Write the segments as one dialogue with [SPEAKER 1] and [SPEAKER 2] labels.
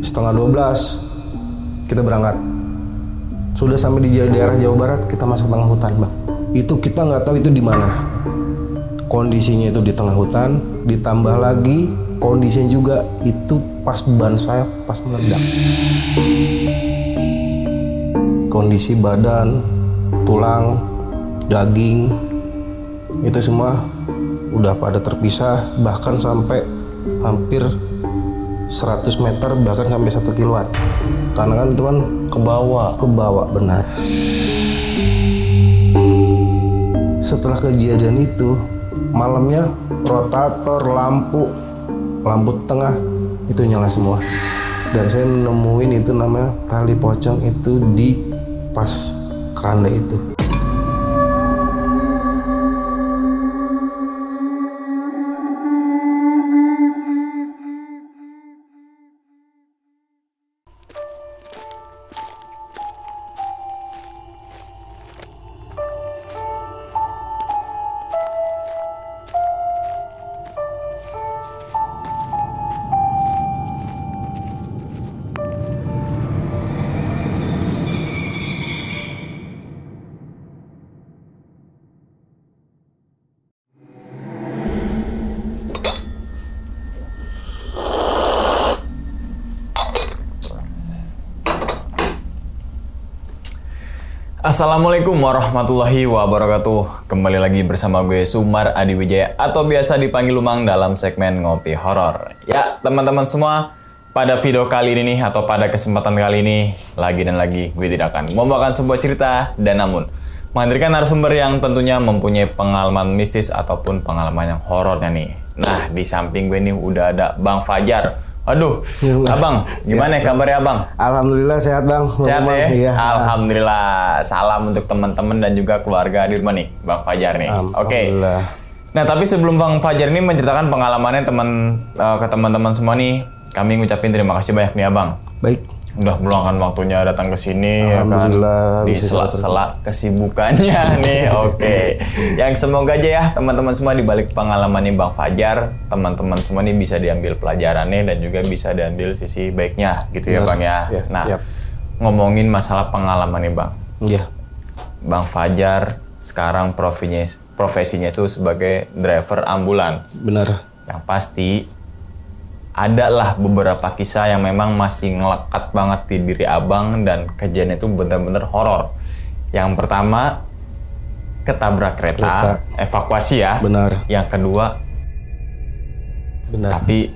[SPEAKER 1] 11:30 kita berangkat. Sudah sampai di daerah Jawa Barat, kita masuk tengah hutan, Bang. Itu kita nggak tahu itu di mana. Kondisinya itu di tengah hutan, ditambah lagi kondisinya juga itu pas ban saya pas meledak. Kondisi badan, tulang, daging, itu semua udah pada terpisah, bahkan sampai hampir 100 meter, bahkan sampai 1 kiloan. Karena kan itu kan ke bawah benar. Setelah kejadian itu, malamnya rotator, lampu tengah itu nyala semua. Dan saya nemuin itu namanya tali pocong itu di pas keranda itu.
[SPEAKER 2] Assalamualaikum warahmatullahi wabarakatuh. Kembali lagi bersama gue Sumar Adi Wijaya atau biasa dipanggil Lumang dalam segmen Ngopi Horor. Ya teman-teman semua, pada video kali ini nih atau pada kesempatan kali ini lagi gue tidak akan membawakan sebuah cerita dan namun menghadirkan narasumber yang tentunya mempunyai pengalaman mistis ataupun pengalaman yang horornya nih. Nah di samping gue nih udah ada Bang Fajar. Aduh, Abang, gimana ya, kabarnya Abang?
[SPEAKER 1] Alhamdulillah sehat, Bang.
[SPEAKER 2] Sehat ya?
[SPEAKER 1] Iya.
[SPEAKER 2] Alhamdulillah. Salam untuk teman-teman dan juga keluarga di rumah nih, Bang Fajar nih. Oke. Nah, tapi sebelum Bang Fajar ini menceritakan pengalamannya ke teman-teman semua nih, kami ngucapin terima kasih banyak nih, Abang.
[SPEAKER 1] Baik.
[SPEAKER 2] Udah meluangkan waktunya datang ke sini ya kan. Di sela-sela kesibukannya nih. Oke. Yang semoga aja ya teman-teman semua di balik pengalaman nih Bang Fajar, teman-teman semua nih bisa diambil pelajarannya dan juga bisa diambil sisi baiknya gitu ya Bang ya. Nah, ngomongin masalah pengalaman nih Bang.
[SPEAKER 1] Iya.
[SPEAKER 2] Bang Fajar sekarang profesinya itu sebagai driver ambulans.
[SPEAKER 1] Benar.
[SPEAKER 2] Yang pasti ada lah beberapa kisah yang memang masih ngelekat banget di diri Abang dan kejadian itu benar-benar horor. Yang pertama, ketabrak kereta, evakuasi ya.
[SPEAKER 1] Benar.
[SPEAKER 2] Yang kedua,
[SPEAKER 1] benar.
[SPEAKER 2] Tapi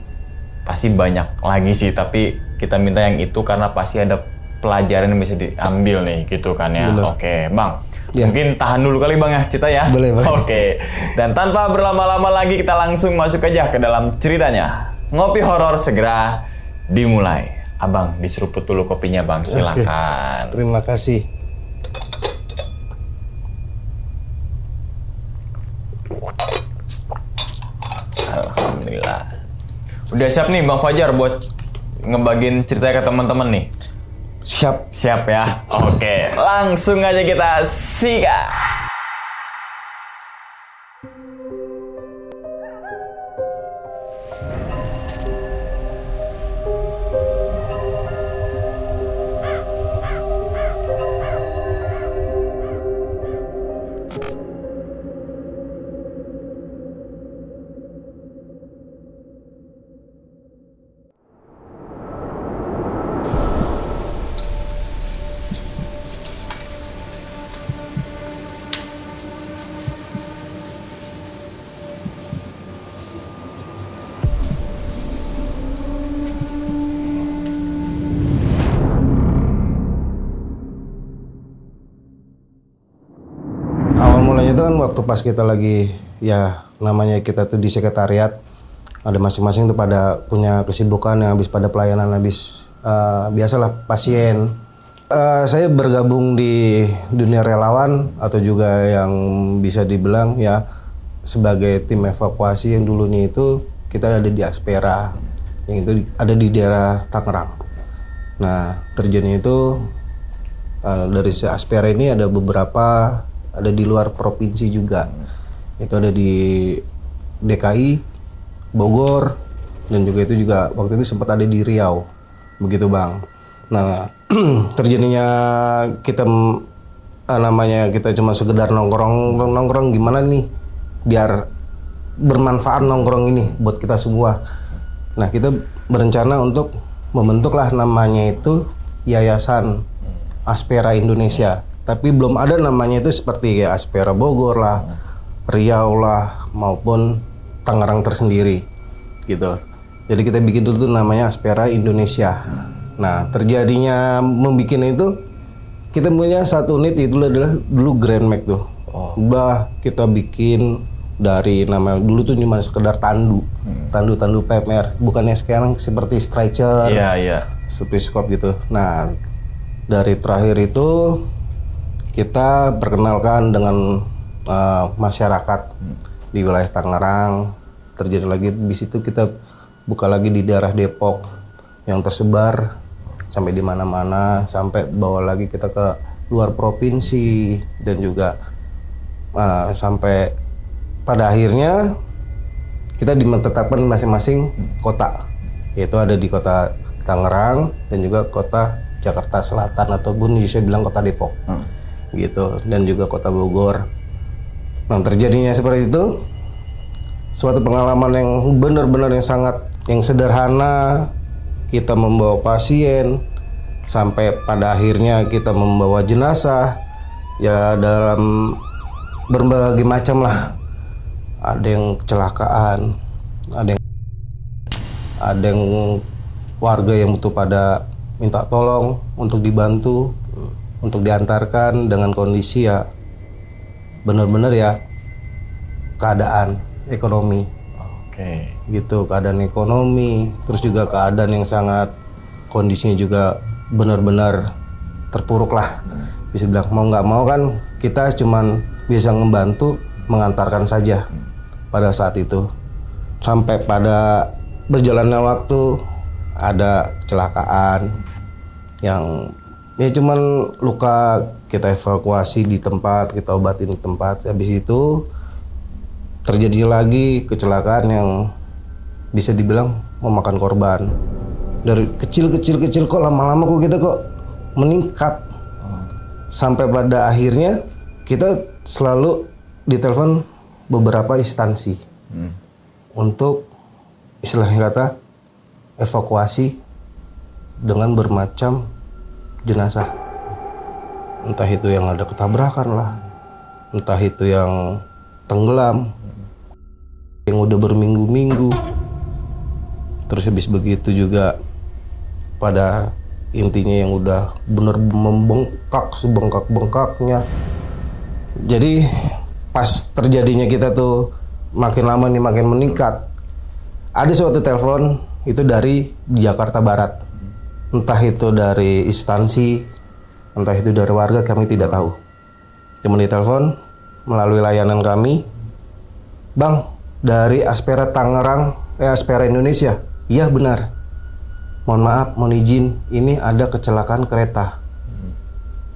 [SPEAKER 2] pasti banyak lagi sih, tapi kita minta yang itu karena pasti ada pelajaran yang bisa diambil nih gitu kan ya.
[SPEAKER 1] Benar.
[SPEAKER 2] Oke, Bang.
[SPEAKER 1] Ya.
[SPEAKER 2] Mungkin tahan dulu kali Bang ya cerita ya.
[SPEAKER 1] Boleh.
[SPEAKER 2] Oke. Dan tanpa berlama-lama lagi kita langsung masuk aja ke dalam ceritanya. Ngopi horor segera dimulai. Abang diseruput dulu kopinya Bang, silakan.
[SPEAKER 1] Terima kasih.
[SPEAKER 2] Alhamdulillah. Udah siap nih Bang Fajar buat ngebagiin ceritanya ke teman-teman nih?
[SPEAKER 1] Siap.
[SPEAKER 2] Siap ya? Oke, langsung aja kita sikat.
[SPEAKER 1] Itu kan waktu pas kita lagi ya namanya kita tuh di sekretariat ada masing-masing tuh pada punya kesibukan yang habis pada pelayanan habis biasalah pasien. Saya bergabung di dunia relawan atau juga yang bisa dibilang ya sebagai tim evakuasi yang dulunya itu kita ada di Aspera yang itu ada di daerah Tangerang. Nah terjadinya itu dari Aspera ini ada beberapa ada di luar provinsi juga. Itu ada di DKI, Bogor, dan juga itu juga waktu itu sempat ada di Riau. begitu Bang. Nah terjadinya kita namanya kita cuma sekedar nongkrong gimana nih biar bermanfaat nongkrong ini buat kita semua. Nah kita berencana untuk membentuklah namanya itu Yayasan Aspera Indonesia. Tapi belum ada namanya itu seperti kayak Aspera Bogor lah, Riau lah, maupun Tangerang tersendiri gitu. Jadi kita bikin dulu tuh namanya Aspera Indonesia. Nah terjadinya membikin itu kita punya satu unit itu adalah dulu Grand Max tuh. Kita bikin dari nama dulu tuh cuma sekedar tandu PMR, bukannya sekarang seperti stretcher, stethoscope gitu. Nah dari terakhir itu kita perkenalkan dengan masyarakat di wilayah Tangerang. Terjadi lagi di situ kita buka lagi di daerah Depok yang tersebar sampai di mana-mana, sampai bawa lagi kita ke luar provinsi dan juga sampai pada akhirnya kita ditetapkan masing-masing kota, yaitu ada di kota Tangerang dan juga kota Jakarta Selatan ataupun bisa bilang kota Depok gitu, dan juga kota Bogor. Nah terjadinya seperti itu suatu pengalaman yang benar-benar yang sederhana. Kita membawa pasien sampai pada akhirnya kita membawa jenazah ya dalam berbagai macam lah. Ada yang kecelakaan, ada yang warga yang butuh pada minta tolong untuk dibantu, untuk diantarkan dengan kondisi ya benar-benar ya keadaan ekonomi. Gitu, keadaan ekonomi, terus juga keadaan yang sangat kondisinya juga benar-benar terpuruk lah. Bisa bilang mau nggak mau kan kita cuman bisa membantu mengantarkan saja pada saat itu. Sampai pada berjalannya waktu ada kecelakaan yang ya cuman luka, kita evakuasi di tempat, kita obatin di tempat. Habis itu terjadi lagi kecelakaan yang bisa dibilang memakan korban. Dari kecil kok lama-lama kok kita meningkat. Sampai pada akhirnya kita selalu ditelepon beberapa instansi untuk istilahnya kata evakuasi dengan bermacam jenazah. Entah itu yang ada ketabrakan lah, entah itu yang tenggelam, yang udah berminggu-minggu. Terus habis begitu juga pada intinya yang udah bener membengkak sebengkak-bengkaknya. Jadi pas terjadinya kita tuh makin lama nih makin meningkat. Ada suatu telepon itu dari Jakarta Barat. Entah itu dari instansi, entah itu dari warga, kami tidak tahu. Cuma ditelepon melalui layanan kami, Bang, dari Aspera Tangerang, Aspera Indonesia. Iya benar. Mohon maaf, mohon izin, ini ada kecelakaan kereta.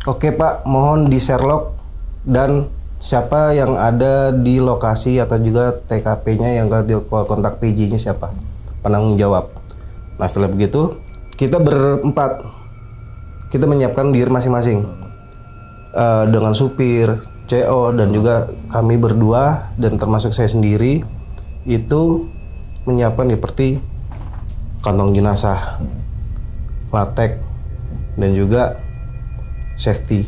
[SPEAKER 1] Oke Pak, mohon di Sherlock dan siapa yang ada di lokasi atau juga TKP-nya yang di kontak PJ-nya siapa? Penanggung jawab. Nah setelah begitu, kita berempat, kita menyiapkan diri masing-masing. Dengan supir, CO, dan juga kami berdua dan termasuk saya sendiri itu menyiapkan seperti kantong jenazah, latek, dan juga safety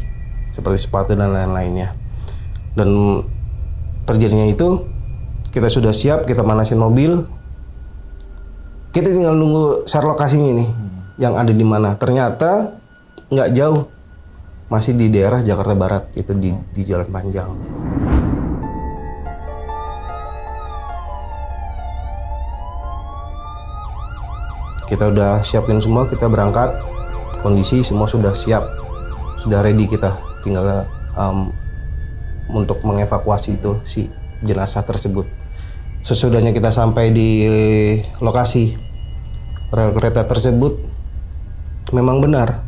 [SPEAKER 1] seperti sepatu dan lain-lainnya. Dan terjadinya itu kita sudah siap, kita manasin mobil, kita tinggal nunggu share lokasinya nih yang ada di mana. Ternyata nggak jauh, masih di daerah Jakarta Barat, itu di Jalan Panjang. Kita udah siapin semua, kita berangkat, kondisi semua sudah siap, sudah ready, kita tinggal untuk mengevakuasi itu si jenazah tersebut. Sesudahnya kita sampai di lokasi rel kereta tersebut, memang benar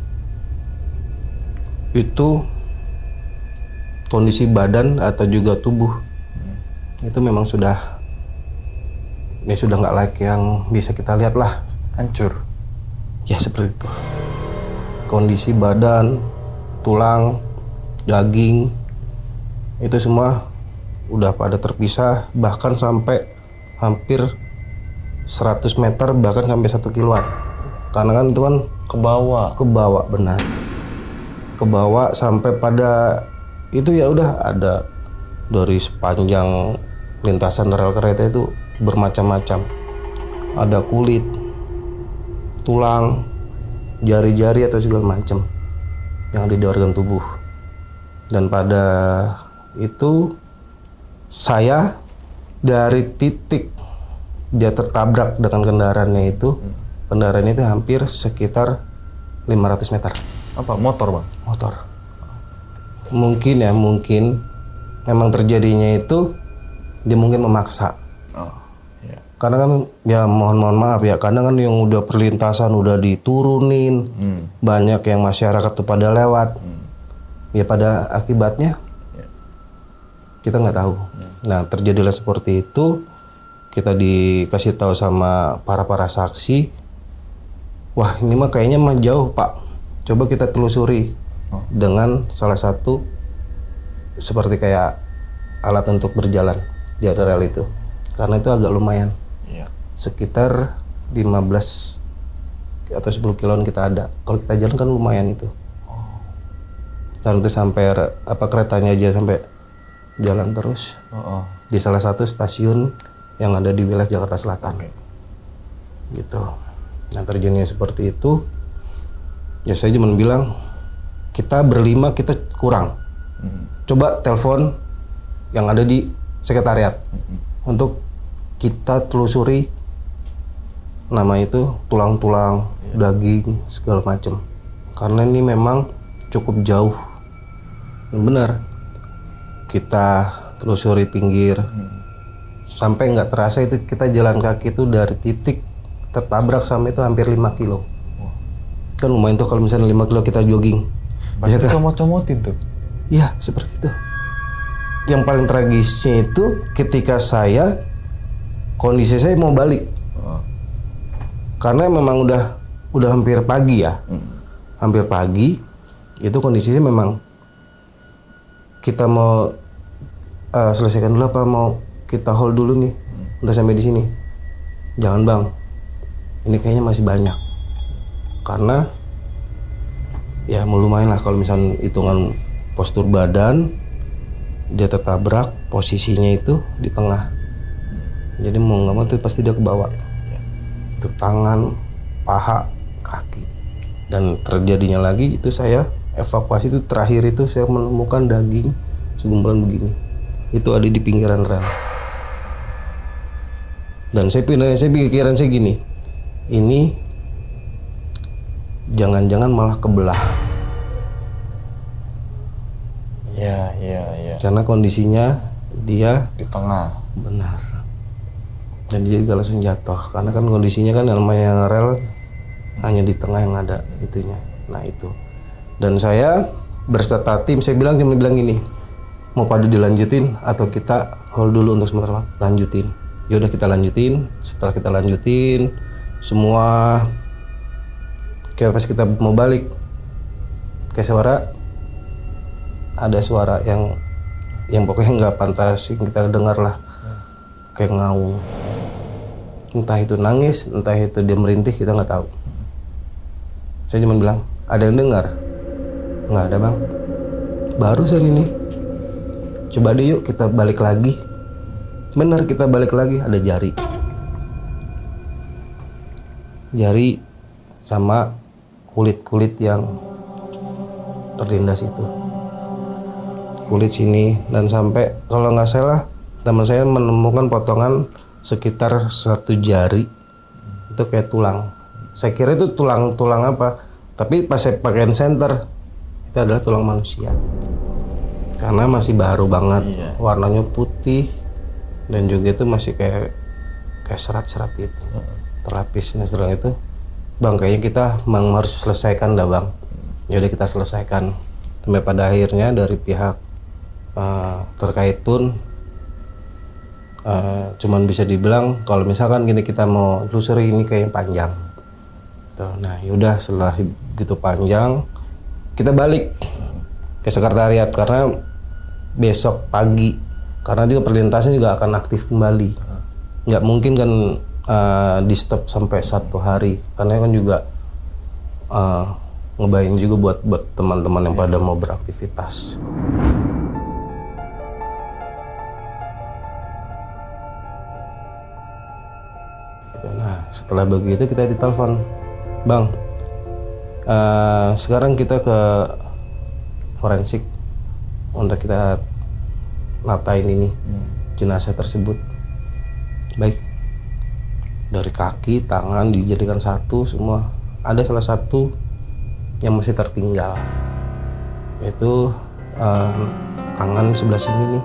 [SPEAKER 1] itu kondisi badan atau juga tubuh itu memang sudah nggak layak yang bisa kita lihat lah, hancur. Ya seperti itu. Kondisi badan, tulang, daging itu semua udah pada terpisah, bahkan sampai hampir 100 meter, bahkan sampai 1 kiloan. Karena kan itu kan
[SPEAKER 2] Ke bawah.
[SPEAKER 1] benar. Ke bawah sampai pada itu ya udah ada dari sepanjang lintasan rel kereta itu bermacam-macam. Ada kulit, tulang, jari-jari atau segala macam yang ada di organ tubuh. Dan pada itu saya dari titik dia tertabrak dengan kendaraannya itu, kendaraan itu hampir sekitar 500 meter.
[SPEAKER 2] Apa? Motor, Bang?
[SPEAKER 1] Motor. Mungkin memang terjadinya itu dia mungkin memaksa.
[SPEAKER 2] Oh, iya.
[SPEAKER 1] Karena kan ya mohon maaf ya, kadang kan yang udah perlintasan udah diturunin, banyak yang masyarakat tuh pada lewat, ya pada akibatnya kita nggak tahu. Nah terjadilah seperti itu, kita dikasih tahu sama para saksi, wah ini mah kayaknya mah jauh Pak, coba kita telusuri dengan salah satu seperti kayak alat untuk berjalan di rel itu, karena itu agak lumayan. Sekitar 15 atau 10 kiloan kita ada. Kalau kita jalan kan lumayan itu. Dan itu sampai keretanya aja sampai jalan terus. Di salah satu stasiun yang ada di wilayah Jakarta Selatan. Gitu. Nah terjadinya seperti itu. Ya saya cuma bilang kita berlima kita kurang. Coba telepon yang ada di sekretariat untuk kita telusuri nama itu tulang-tulang, daging, segala macam. Karena ini memang cukup jauh. Benar. Kita telusuri pinggir. Sampai nggak terasa itu kita jalan kaki itu dari titik tertabrak sampai itu hampir 5 kilo. Kan lumayan tuh kalau misalnya 5 kilo kita jogging.
[SPEAKER 2] Banyak ya, comot-comotin tuh.
[SPEAKER 1] Iya, seperti itu. Yang paling tragisnya itu ketika kondisi saya mau balik. Karena memang udah hampir pagi ya. Hampir pagi. Itu kondisinya memang kita mau selesaikan dulu apa mau kita hold dulu nih untuk sampai di sini. Jangan Bang. Ini kayaknya masih banyak. Karena ya lumayan lah kalau misalnya hitungan postur badan, dia tertabrak, posisinya itu di tengah. Jadi mau nggak mau tuh pasti dia ke bawah. Itu tangan, paha, kaki. Dan terjadinya lagi itu saya evakuasi itu terakhir itu saya menemukan daging segumpulan begini. Itu ada di pinggiran rel. Dan saya pikiran saya gini, ini jangan-jangan malah kebelah.
[SPEAKER 2] Iya.
[SPEAKER 1] Karena kondisinya dia
[SPEAKER 2] Di tengah.
[SPEAKER 1] benar. Dan dia juga langsung jatuh. Karena kan kondisinya kan namanya rel hanya di tengah yang ada itunya. Nah itu. Dan saya berserta tim, saya cuma bilang gini, mau pada dilanjutin atau kita hold dulu untuk sementara? Lanjutin. Ya udah kita lanjutin. Setelah kita lanjutin, semua kayak pas kita mau balik, kayak ada suara yang pokoknya nggak pantas kita dengar lah, kayak ngaung. Entah itu nangis, entah itu dia merintih, kita nggak tahu. Saya cuma bilang, ada yang dengar? Nggak ada Bang. Barusan ini. Coba deh yuk kita balik lagi. Benar kita balik lagi, ada jari. Jari sama kulit-kulit yang terlindas itu. Kulit sini dan sampai kalau nggak salah teman saya menemukan potongan sekitar 1 jari itu kayak tulang. Saya kira itu tulang apa, tapi pas saya pakaiin senter itu adalah tulang manusia. Karena masih baru banget, warnanya putih dan juga itu masih kayak serat-serat itu, terlapis. Nah setelah itu, Bang kayaknya kita harus selesaikan dah Bang. Ya udah kita selesaikan. Sampai pada akhirnya dari pihak terkait pun cuman bisa dibilang kalau misalkan kita mau telusuri ini kayak panjang. Gitu. Nah yaudah setelah gitu panjang kita balik ke sekretariat karena besok pagi karena juga perlintasan juga akan aktif kembali. Nggak mungkin kan di stop sampai 1 hari karena kan juga ngebayang juga buat teman-teman yang pada mau beraktivitas. Nah setelah begitu kita ditelepon, Bang, sekarang kita ke forensik untuk kita natain ini jenazah tersebut. Baik, dari kaki, tangan dijadikan satu semua. Ada salah satu yang masih tertinggal, yaitu tangan sebelah sini nih,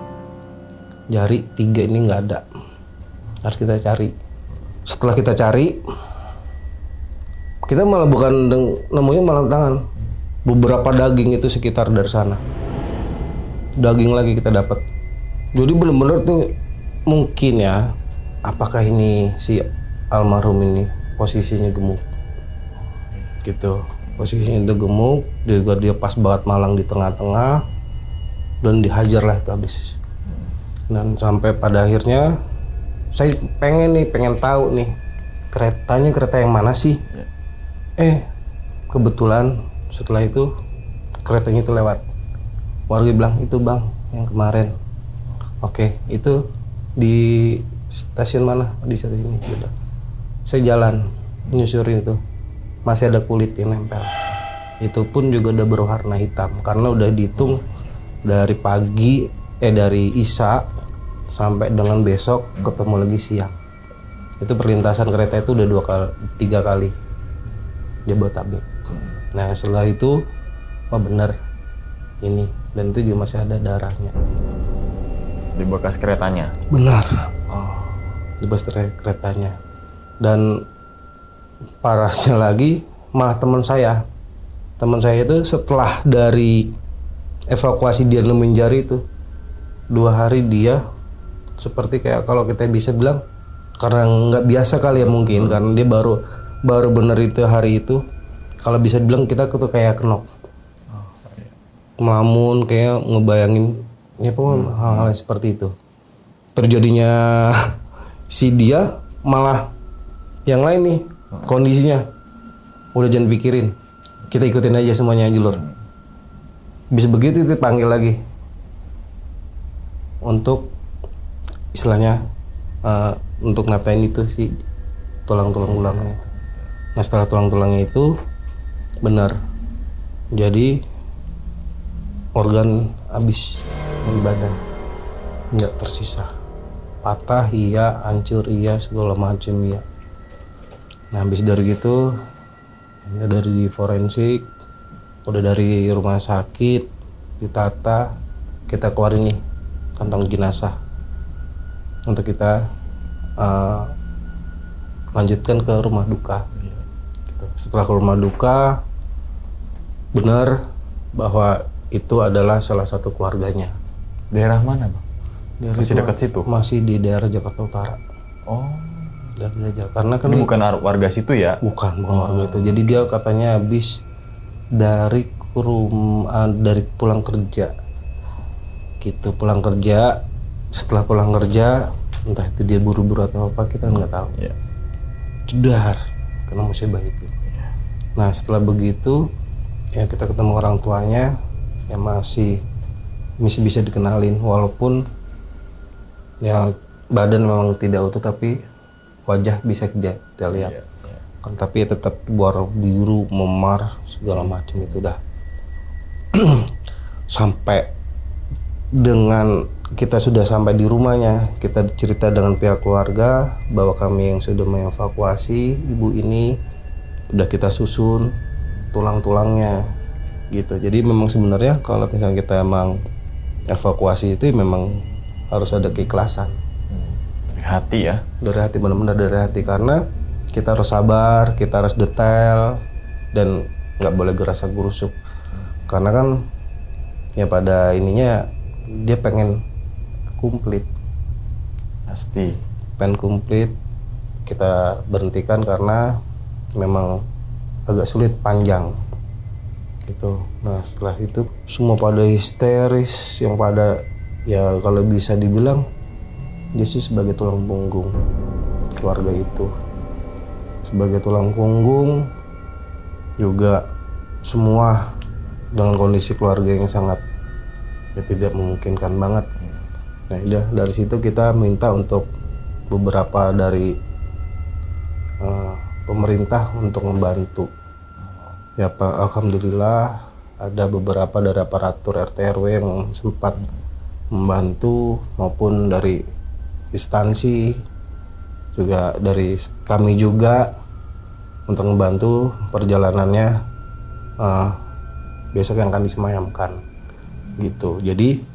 [SPEAKER 1] jari 3 ini nggak ada, harus kita cari. Setelah kita cari, kita malah bukan nemunya malah tangan, beberapa daging itu sekitar dari sana, daging lagi kita dapat. Jadi benar-benar tuh mungkin ya, apakah ini si almarhum ini posisinya gemuk gitu, posisinya itu gemuk, dia pas banget malang di tengah-tengah dan dihajar lah itu habis. Dan sampai pada akhirnya saya pengen tahu nih keretanya kereta yang mana sih. Kebetulan setelah itu keretanya itu lewat, warga bilang itu bang yang kemarin. Oke, itu di stasiun mana? Di stasiun ini. Udah. Saya jalan nyusurin itu, masih ada kulit yang nempel. Itu pun juga udah berwarna hitam karena udah dihitung dari pagi dari Isya sampai dengan besok ketemu lagi siang. Itu perlintasan kereta itu udah 3 kali Jabodetabek. Nah setelah itu, oh benar ini, dan itu juga masih ada darahnya
[SPEAKER 2] di bekas keretanya.
[SPEAKER 1] Benar. Di bekas keretanya. Dan parahnya lagi malah teman saya itu setelah dari evakuasi dia nemuin jari itu 2 hari dia seperti kayak kalau kita bisa bilang karena nggak biasa kali ya mungkin karena dia baru bener itu hari itu, kalau bisa dibilang kita tuh kayak kenok, melamun kayak ngebayangin ya pokoknya hal-hal seperti itu terjadinya. Si dia malah yang lain nih kondisinya udah jangan pikirin, kita ikutin aja semuanya aja lur. Bisa begitu dipanggil lagi untuk istilahnya untuk natain itu si tulang-tulangnya itu. Nah setelah tulang-tulangnya itu benar jadi organ habis di badan, nggak tersisa, patah iya, hancur iya, segala macam iya. Nah habis dari gitu, udah dari forensik, udah dari rumah sakit, ditata, kita keluarin nih kantong jenazah untuk kita lanjutkan ke rumah duka. Gitu. Setelah ke rumah duka, benar bahwa itu adalah salah satu keluarganya.
[SPEAKER 2] Daerah mana bang? Masih dekat situ?
[SPEAKER 1] Masih di daerah Jakarta Utara.
[SPEAKER 2] Oh.
[SPEAKER 1] Dari Jakarta. Karena kan
[SPEAKER 2] ini bukan warga situ ya?
[SPEAKER 1] Bukan warga itu. Jadi dia katanya habis dari dari pulang kerja. Gitu, pulang kerja. Setelah pulang kerja, entah itu dia buru-buru atau apa, kita nggak tahu.
[SPEAKER 2] Yeah.
[SPEAKER 1] Jedar karena musibah itu.
[SPEAKER 2] Yeah.
[SPEAKER 1] Nah setelah begitu, ya kita ketemu orang tuanya yang masih bisa dikenalin, walaupun ya badan memang tidak utuh tapi wajah bisa kita lihat. Kan tapi tetap warna biru, memar, segala macam itu dah. Sampai dengan kita sudah sampai di rumahnya, kita cerita dengan pihak keluarga bahwa kami yang sudah mengevakuasi ibu ini, udah kita susun tulang-tulangnya gitu. Jadi memang sebenarnya kalau misalnya kita emang evakuasi itu memang harus ada keikhlasan.
[SPEAKER 2] Dari hati ya? Dari
[SPEAKER 1] hati, benar-benar dari hati, karena kita harus sabar, kita harus detail dan nggak boleh gerasa gerusuk. Karena kan ya pada ininya dia pengen komplit.
[SPEAKER 2] Pasti.
[SPEAKER 1] Pengen komplit, kita berhentikan karena memang agak sulit, panjang gitu. Nah setelah itu semua pada histeris, yang pada ya kalau bisa dibilang dia sih sebagai tulang punggung keluarga itu, sebagai tulang punggung juga semua dengan kondisi keluarga yang sangat ya tidak memungkinkan banget. Nah udah dari situ kita minta untuk beberapa dari pemerintah untuk membantu. Ya Pak, alhamdulillah ada beberapa dari aparatur RT RW yang sempat membantu, maupun dari instansi juga dari kami juga untuk membantu perjalanannya besok yang akan disemayamkan gitu. Jadi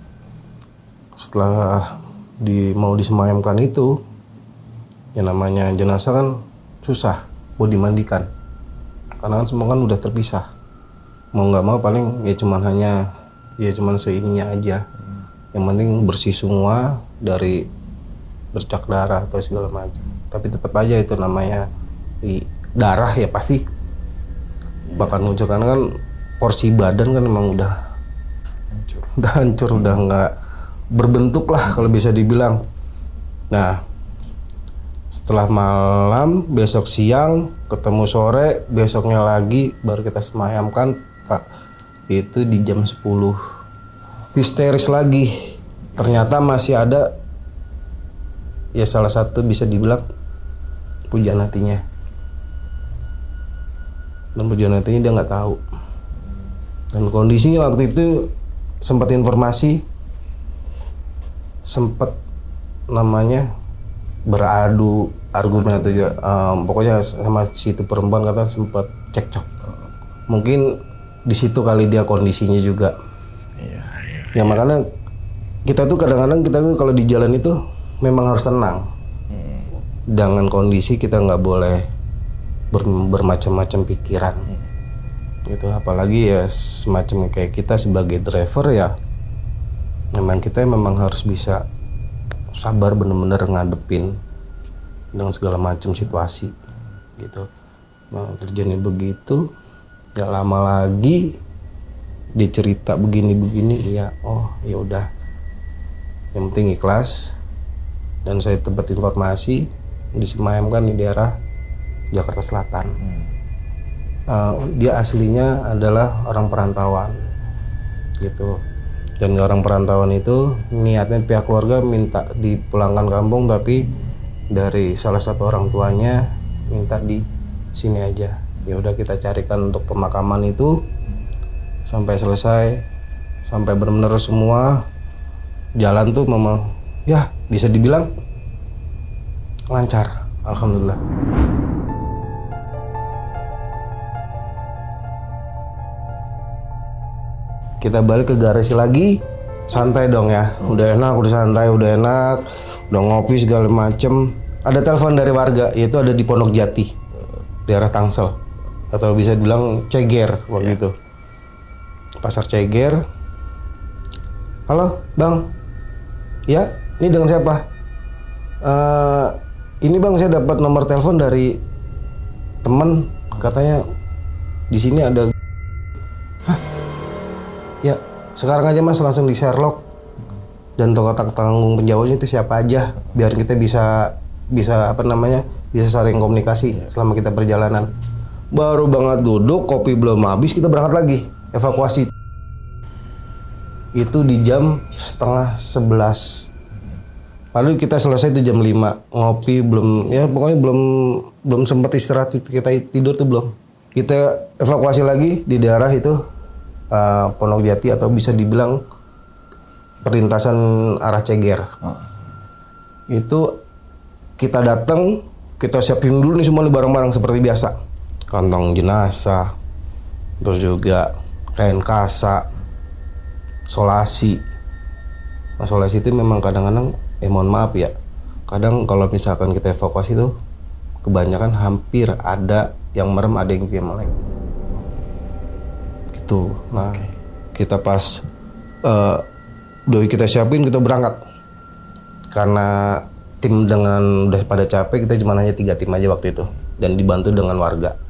[SPEAKER 1] setelah mau disemayamkan itu, yang namanya jenazah kan susah mau dimandikan karena kan semua kan udah terpisah. Mau nggak mau paling ya cuman seininya aja. Yang penting bersih semua dari bercak darah atau segala macam. Tapi tetap aja itu namanya darah ya pasti bakal muncul, karena kan porsi badan kan emang udah hancur, udah nggak berbentuk lah kalau bisa dibilang. Nah setelah malam, besok siang, ketemu sore, besoknya lagi baru kita semayamkan Pak. Itu di jam 10. Histeris lagi. Ternyata masih ada ya salah satu bisa dibilang pujaan hatinya. Dan pujaan hatinya dia nggak tahu. Dan kondisinya waktu itu sempat informasi, sempat namanya beradu argumen atau pokoknya sama si itu perempuan kata sempat cekcok. Mungkin di situ kali dia kondisinya juga. Ya makanya kita tuh kadang-kadang kalau di jalan itu memang harus tenang. Dengan kondisi kita nggak boleh bermacam-macam pikiran. Gitu, apalagi ya semacam kayak kita sebagai driver ya. Kita memang harus bisa sabar bener-bener ngadepin dengan segala macam situasi gitu. Nah terjadi begitu, gak lama lagi dia cerita begini ya, oh ya udah, yang penting ikhlas. Dan saya dapat informasi disemayamkan di daerah Jakarta Selatan. Dia aslinya adalah orang perantauan gitu. Dan orang perantauan itu niatnya pihak keluarga minta dipulangkan kampung, tapi dari salah satu orang tuanya minta di sini aja. Ya udah kita carikan untuk pemakaman itu sampai selesai, sampai benar-benar semua jalan tuh memang ya bisa dibilang lancar, alhamdulillah. Kita balik ke garasi lagi, santai dong ya. Udah enak, udah santai, udah enak, udah ngopi segala macem. Ada telepon dari warga, yaitu ada di Pondok Jati, daerah Tangsel, atau bisa dibilang Ceger waktu itu. Pasar Ceger. Halo, Bang. Ya, ini dengan siapa? Ini Bang, saya dapat nomor telepon dari teman, katanya di sini ada. Ya, sekarang aja Mas langsung di Sherlock dan tokoh tanggung penjawabnya itu siapa aja, biar kita bisa bisa saling komunikasi selama kita perjalanan. Baru banget duduk, kopi belum habis, kita berangkat lagi evakuasi. Itu di jam 10:30. Lalu kita selesai itu jam 5, ngopi belum, ya pokoknya belum sempat istirahat, kita tidur tuh belum. Kita evakuasi lagi di daerah itu Pondok Jati, atau bisa dibilang perlintasan arah Ceger. Itu kita datang, kita siapin dulu nih semua nih barang-barang seperti biasa. Kantong jenazah, terus juga kain kasa, solasi. Nah, solasi itu memang kadang-kadang, mohon maaf ya, kadang kalau misalkan kita evakuasi itu kebanyakan hampir ada yang merem, ada yang melek. Gitu. Nah, kita pas udah kita siapin, kita berangkat. Karena tim dengan udah pada capek, kita cuma hanya 3 tim aja waktu itu, dan dibantu dengan warga.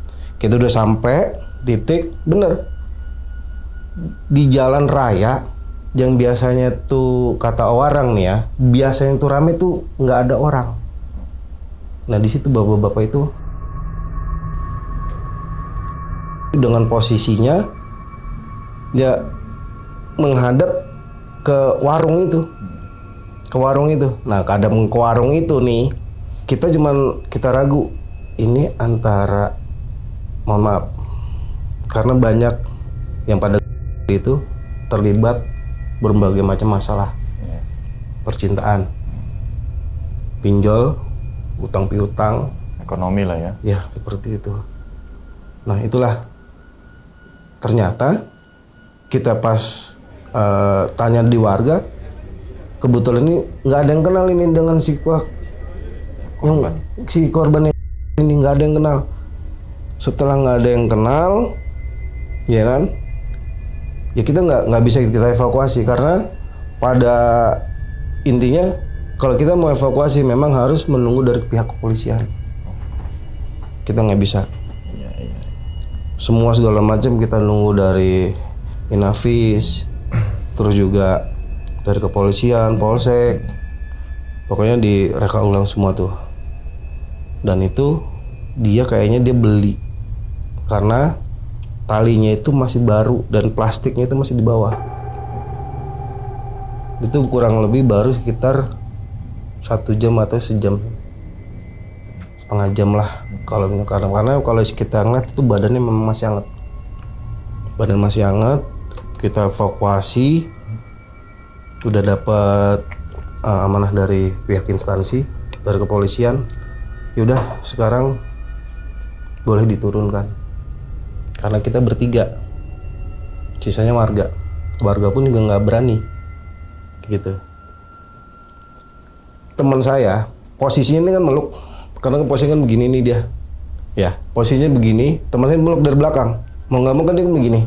[SPEAKER 1] Kita udah sampai titik, bener. Di jalan raya yang biasanya tuh kata orang nih ya, biasanya tuh rame tuh nggak ada orang. Nah di situ bapak-bapak itu dengan posisinya dia menghadap ke warung itu, Nah kadang ke warung itu nih, kita ragu ini antara, mohon maaf, karena banyak yang pada itu terlibat berbagai macam masalah, percintaan, pinjol, utang piutang,
[SPEAKER 2] Ekonomi lah ya.
[SPEAKER 1] ya seperti itu. Nah itulah ternyata kita pas tanya di warga, kebetulan ini nggak ada yang kenal ini dengan si korban ini, nggak ada yang kenal. Setelah nggak ada yang kenal, ya kan, ya kita nggak bisa kita evakuasi, karena pada intinya kalau kita mau evakuasi memang harus menunggu dari pihak kepolisian. Kita nggak bisa. Semua segala macam kita nunggu dari Inavis, terus juga dari kepolisian, polsek, pokoknya direka ulang semua tuh. Dan itu dia kayaknya dia beli, karena talinya itu masih baru dan plastiknya itu masih di bawah. Itu kurang lebih baru sekitar 1 jam atau sejam, setengah jam lah kalau karena kalau kita ngeliat itu badannya memang masih hangat. Badan masih hangat, kita evakuasi, udah dapat amanah dari pihak instansi, dari kepolisian. Yaudah sekarang boleh diturunkan, karena kita bertiga, sisanya warga pun juga nggak berani gitu. Teman saya posisinya ini kan meluk, karena posisinya kan begini nih dia, ya posisinya begini, teman saya meluk dari belakang, mau nggak mau kan dia begini.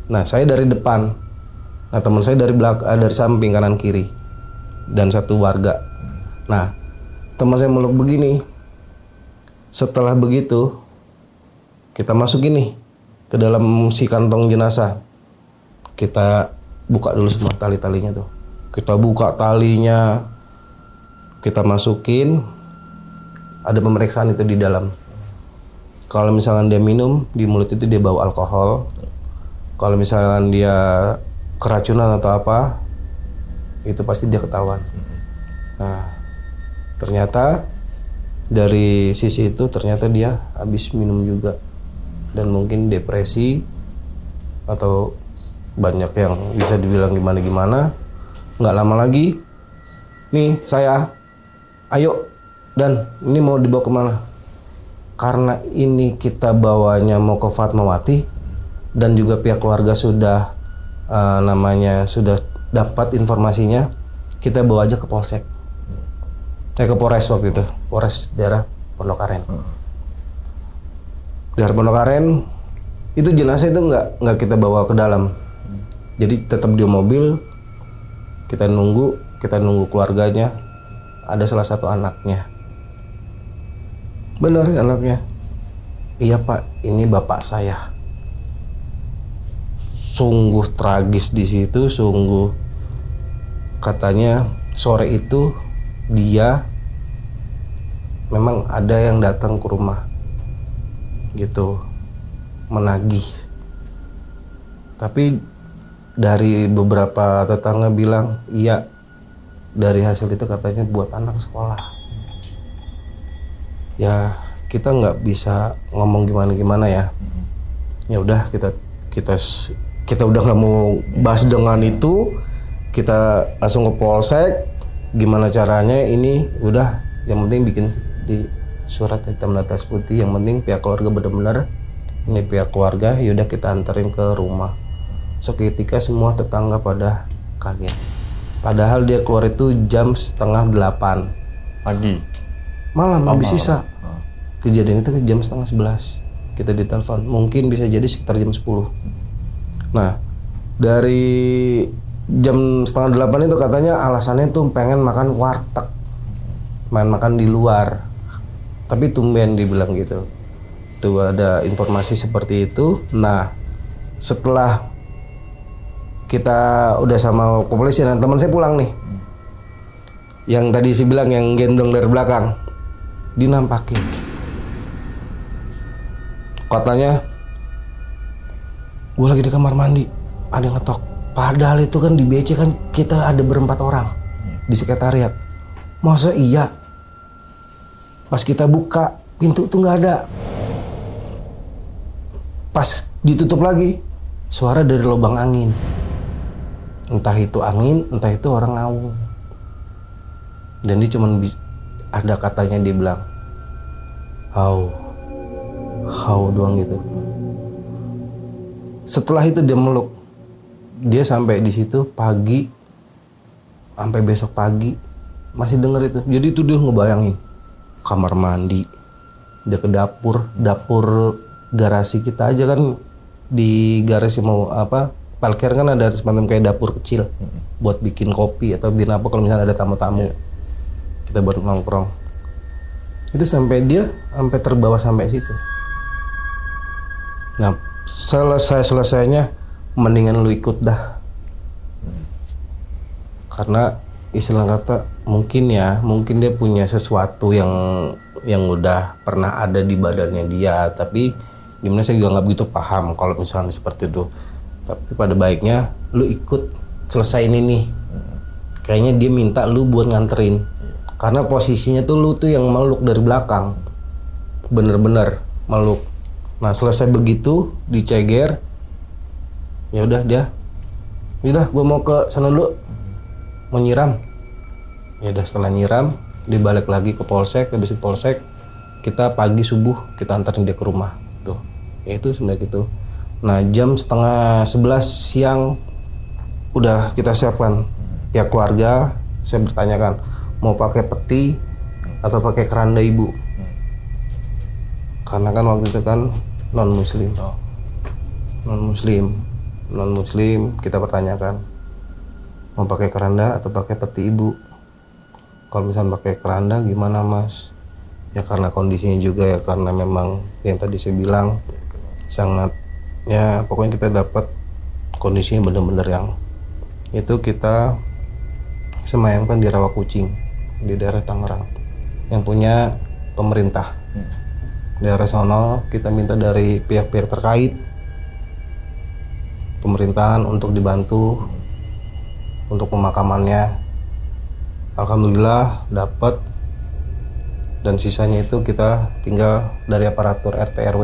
[SPEAKER 1] Nah saya dari depan, nah teman saya dari dari samping kanan kiri, dan satu warga. Nah teman saya meluk begini. Setelah begitu kita masuk ini ke dalam si kantong jenazah, kita buka dulu semua tali-talinya tuh, kita buka talinya, kita masukin, ada pemeriksaan itu di dalam. Kalau misalkan dia minum, di mulut itu dia bawa alkohol. Kalau misalkan dia keracunan atau apa, itu pasti dia ketahuan. Nah ternyata dari sisi itu ternyata dia habis minum juga, dan mungkin depresi atau banyak yang bisa dibilang gimana. Nggak lama lagi nih saya, ayo dan ini mau dibawa kemana, karena ini kita bawanya mau ke Fatmawati, dan juga pihak keluarga sudah sudah dapat informasinya, kita bawa aja ke polsek, ke Polres waktu itu, Polres daerah Pondok Aren. Daerah Pondok Aren itu jenazah itu nggak kita bawa ke dalam, jadi tetap di mobil. Kita nunggu keluarganya. Ada salah satu anaknya, benar anaknya, iya pak, ini bapak saya. Sungguh tragis di situ, sungguh. Katanya sore itu dia memang ada yang datang ke rumah gitu, menagih. Tapi dari beberapa tetangga bilang iya, dari hasil itu katanya buat anak sekolah. Ya kita nggak bisa ngomong gimana ya. Ya udah kita udah nggak mau bahas dengan itu, kita langsung ke polsek. Gimana caranya ini udah, yang penting bikin di surat hitam di atas putih, yang penting pihak keluarga benar-benar ini pihak keluarga. Yaudah kita anterin ke rumah. Seketika semua tetangga pada kaget, padahal dia keluar itu jam 7:30
[SPEAKER 2] pagi,
[SPEAKER 1] malam habis sisa. Kejadian itu jam 10:30 kita ditelepon, mungkin bisa jadi sekitar jam 10. Nah dari jam 7:30 itu katanya alasannya tuh pengen makan warteg, makan di luar. Tapi tumben dibilang gitu. Itu ada informasi seperti itu. Nah, setelah kita udah sama kepolisian, teman saya pulang nih. Yang tadi sih bilang yang gendong dari belakang, dinampakin. Katanya, gue lagi di kamar mandi, ada yang ngetok. Padahal itu kan di BC kan kita ada berempat orang di sekretariat. Masa iya? Pas kita buka, pintu tuh nggak ada. Pas ditutup lagi, suara dari lubang angin. Entah itu angin, entah itu orang ngawung. Dan dia cuman ada katanya dia bilang, how doang gitu. Setelah itu dia meluk. Dia sampai di situ pagi, sampai besok pagi masih denger itu. Jadi itu dia ngebayangin kamar mandi, dia ke dapur garasi kita aja kan, di garasi mau apa parkir kan ada semacam kayak dapur kecil buat bikin kopi atau bikin apa kalau misalnya ada tamu-tamu. Kita buat nongkrong. Itu sampai dia sampai terbawa sampai situ. Nah, selesainya mendingan lu ikut dah. Karena istilah kata mungkin dia punya sesuatu yang udah pernah ada di badannya dia, tapi gimana saya juga nggak begitu paham kalau misalnya seperti itu. Tapi pada baiknya lu ikut selesaiin ini. Kayaknya dia minta lu buat nganterin. Karena posisinya tuh lu tuh yang meluk dari belakang. Bener-bener meluk. Nah, selesai begitu diceger. Ya udah gua mau ke sana dulu. Mau nyiram. Ya udah setelah nyiram, dia balik lagi ke polsek, habis di polsek kita pagi subuh kita anterin dia ke rumah. Tuh. Ya itu sebenarnya gitu. Nah, jam 10:30 siang udah kita siapkan. Pihak keluarga saya bertanyakan mau pakai peti atau pakai keranda ibu. Karena kan waktu itu kan non muslim kita pertanyakan mau pakai keranda atau pakai peti ibu. Kalau misalnya pakai keranda gimana mas? Ya karena kondisinya juga ya, karena memang yang tadi saya bilang sangat ya pokoknya kita dapat kondisinya benar-benar yang itu kita semayangkan di rawa kucing di daerah Tangerang yang punya pemerintah. Daerah sono kita minta dari pihak-pihak terkait pemerintahan untuk dibantu untuk pemakamannya. Alhamdulillah dapat, dan sisanya itu kita tinggal dari aparatur RT RW.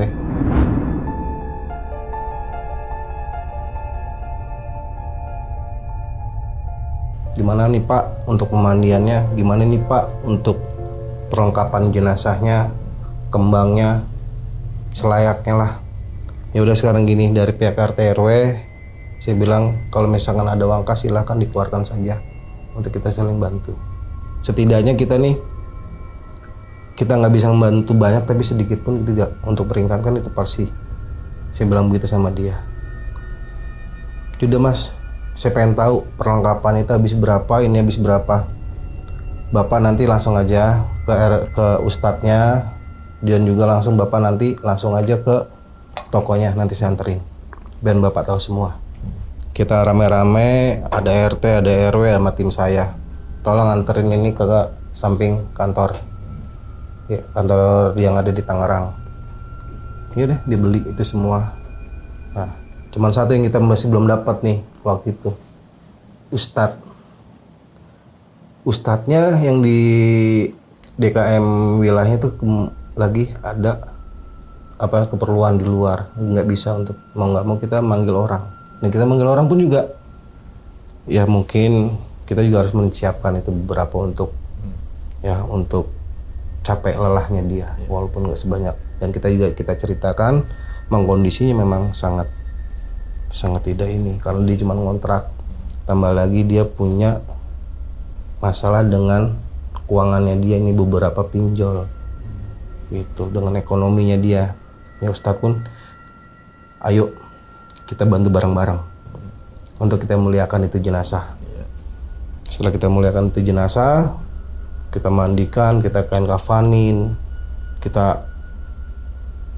[SPEAKER 1] Gimana nih Pak untuk pemandiannya? Gimana nih Pak untuk perlengkapan jenazahnya, kembangnya, selayaknya lah. Ya udah sekarang gini, dari pihak RT RW saya bilang kalau misalkan ada uang kas silahkan dikeluarkan saja untuk kita saling bantu. Setidaknya kita nih kita nggak bisa membantu banyak tapi sedikit pun itu juga untuk meringankan itu pasti. Saya bilang begitu sama dia. Sudah mas, saya pengen tahu perlengkapan itu habis berapa, ini habis berapa. Bapak nanti langsung aja ke ustadznya, dan juga langsung bapak nanti langsung aja ke tokonya, nanti saya anterin. Biar bapak tahu semua. Kita rame-rame, ada RT, ada RW sama tim saya. Tolong anterin ini ke samping kantor. Ya, kantor yang ada di Tangerang. Ya udah dibeli itu semua. Nah, cuman satu yang kita masih belum dapat nih waktu itu. Ustadznya yang di DKM wilayahnya itu lagi ada apa keperluan di luar, nggak bisa untuk mau nggak mau kita manggil orang. Dan kita manggil orang pun juga ya mungkin kita juga harus menyiapkan itu beberapa untuk ya untuk capek lelahnya dia walaupun nggak sebanyak. Dan kita juga kita ceritakan memang kondisinya memang sangat tidak ini karena dia cuma ngontrak, tambah lagi dia punya masalah dengan keuangannya dia, ini beberapa pinjol gitu, dengan ekonominya dia. Ya Ustadz pun ayo kita bantu bareng-bareng untuk kita muliakan itu jenazah. Setelah kita muliakan itu jenazah, kita mandikan, kita kain kafanin, kita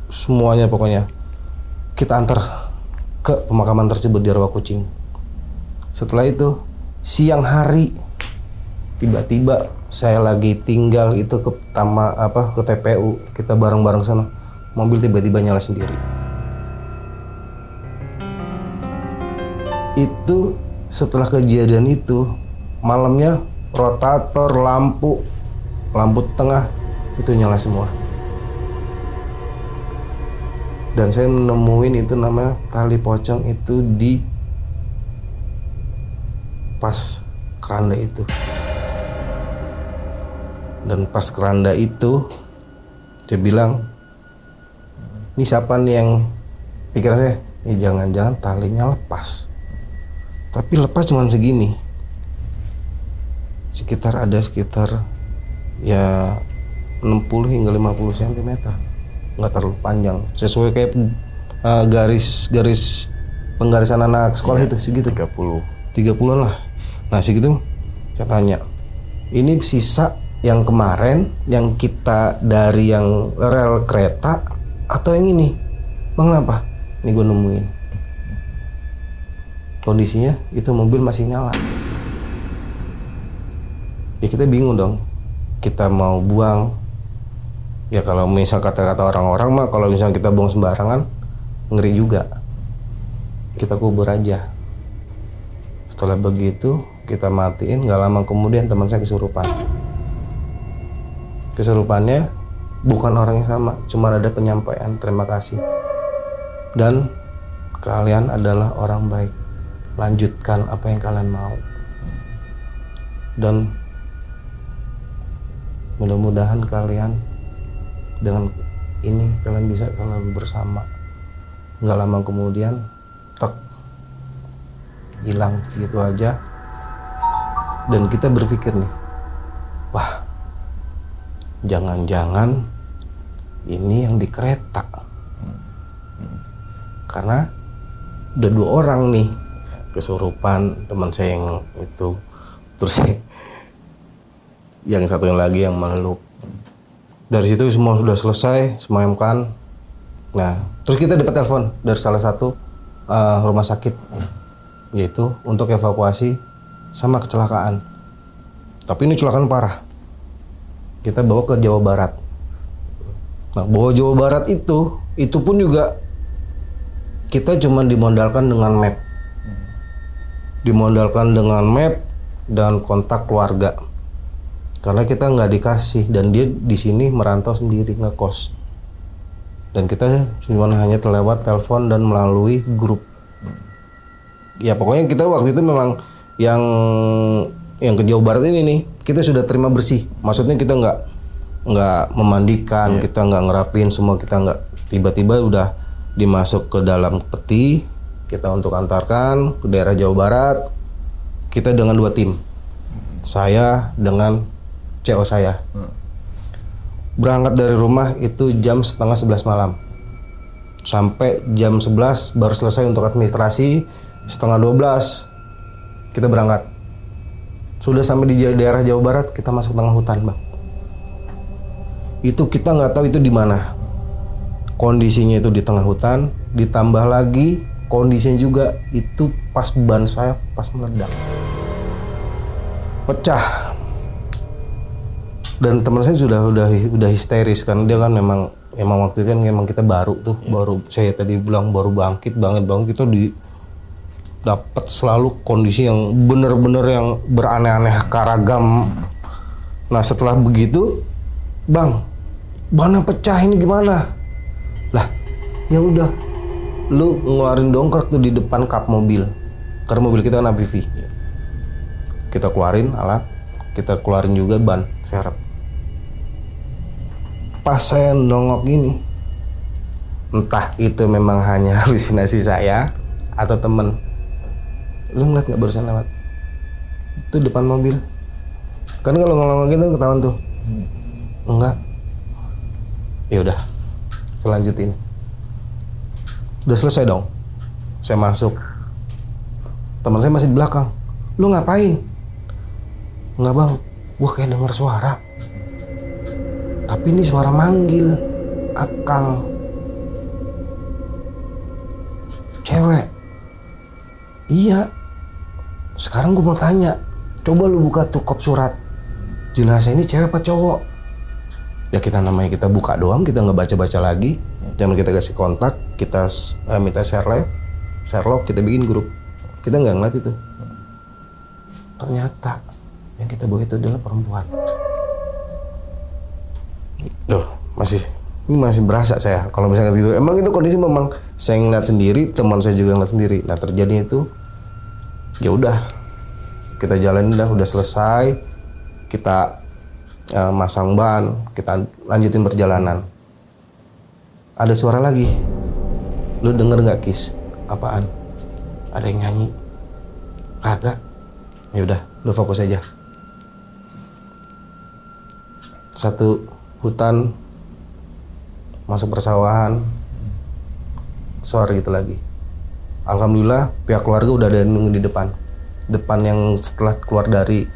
[SPEAKER 1] semuanya pokoknya. Kita antar ke pemakaman tersebut di Rawakucing. Setelah itu siang hari tiba-tiba saya lagi tinggal itu ke ke TPU, kita bareng-bareng sana. Mobil tiba-tiba nyala sendiri. Itu setelah kejadian itu malamnya rotator, lampu tengah itu nyala semua. Dan saya nemuin itu namanya tali pocong itu di pas keranda itu. Dan pas keranda itu saya bilang, ini siapa nih yang pikiran saya, ini jangan-jangan talinya lepas. Tapi lepas cuma segini. Sekitar ya 60 hingga 50 cm. Nggak terlalu panjang. Sesuai kayak garis penggarisan anak sekolah itu segitu. 30-an lah. Nah segitu saya tanya, ini sisa yang kemarin yang kita dari yang rel kereta atau yang ini? Bang kenapa? Ini gue nemuin. Kondisinya itu mobil masih nyala. Ya kita bingung dong. Kita mau buang. Ya kalau misal kata-kata orang-orang mah kalau misal kita buang sembarangan ngeri juga. Kita kubur aja. Setelah begitu kita matiin, gak lama kemudian teman saya kesurupan. Kesurupannya bukan orang yang sama, cuma ada penyampaian terima kasih. Dan kalian adalah orang baik. Lanjutkan apa yang kalian mau. Dan mudah-mudahan kalian dengan ini kalian bisa selalu bersama. Nggak lama kemudian hilang gitu aja. Dan kita berpikir nih, wah jangan-jangan ini yang di kereta. Karena udah 2 orang nih kesurupan, teman saya yang itu, terus yang satu lagi yang meluk. Dari situ semua sudah selesai, semua emkan. Nah, terus kita dapat telepon dari salah satu rumah sakit, yaitu untuk evakuasi sama kecelakaan. Tapi ini kecelakaan parah. Kita bawa ke Jawa Barat. Nah, bawa Jawa Barat itu pun juga kita cuma dimodalkan dengan map. Dimodalkan dengan map dan kontak keluarga. Karena kita nggak dikasih dan dia di sini merantau sendiri ngekos. Dan kita cuma hanya terlewat telepon dan melalui grup. Ya pokoknya kita waktu itu memang yang ke Jawa Barat ini nih kita sudah terima bersih. Maksudnya kita nggak memandikan, kita nggak ngerapin semua, kita nggak tiba-tiba udah dimasuk ke dalam peti. Kita untuk antarkan ke daerah Jawa Barat. Kita dengan 2 tim. Saya dengan CO saya. Berangkat dari rumah itu jam setengah 11 malam. Sampai jam 11 baru selesai untuk administrasi. Setengah 12 kita berangkat. Sudah sampai di daerah Jawa Barat, kita masuk tengah hutan, Bang. Itu kita nggak tahu itu di mana. Kondisinya itu di tengah hutan, ditambah lagi kondisinya juga itu pas ban saya pas meledak. Pecah. Dan teman saya udah histeris kan, dia kan memang waktu itu kan memang kita baru tuh, baru saya tadi bilang baru bangkit kita dapat selalu kondisi yang bener-bener yang beraneh-aneh karagam. Nah setelah begitu, Bang, bannya pecah ini gimana? Lah, ya udah, lu ngeluarin dongkrak tuh di depan kap mobil. Karena mobil kita kan AMPV. Kita keluarin alat, kita keluarin juga ban serep. Pas saya nongok gini, entah itu memang hanya halusinasi saya atau temen, lu ngeliat nggak barusan lewat? Itu depan mobil. Kan kalau ngomong gitu ketahuan tuh. Enggak. Ya udah, selanjutin. Udah selesai dong. Saya masuk. Teman saya masih di belakang. Lu ngapain? Enggak bang, gua kayak denger suara. Tapi ini suara manggil, Akang. Cewek. Iya. Sekarang gue mau tanya, coba lu buka tuh kop surat. Jenazah ini cewek apa cowok? Ya kita namanya kita buka doang, kita nggak baca-baca lagi. Jangan kita kasih kontak, kita minta share log, kita bikin grup. Kita nggak ngeliat itu. Ternyata yang kita bawa itu adalah perempuan. Tuh, ini masih berasa saya kalau misalnya gitu. Emang itu kondisi memang saya ngeliat sendiri, teman saya juga ngeliat sendiri. Nah terjadi itu, ya udah kita jalanin udah selesai, kita masang ban, kita lanjutin perjalanan. Ada suara lagi, lu denger nggak Kis? Apaan? Ada yang nyanyi? Kagak. Ya udah, lu fokus aja. Satu hutan, masuk persawahan, sore gitu lagi. Alhamdulillah pihak keluarga udah ada yang nunggu di depan yang setelah keluar dari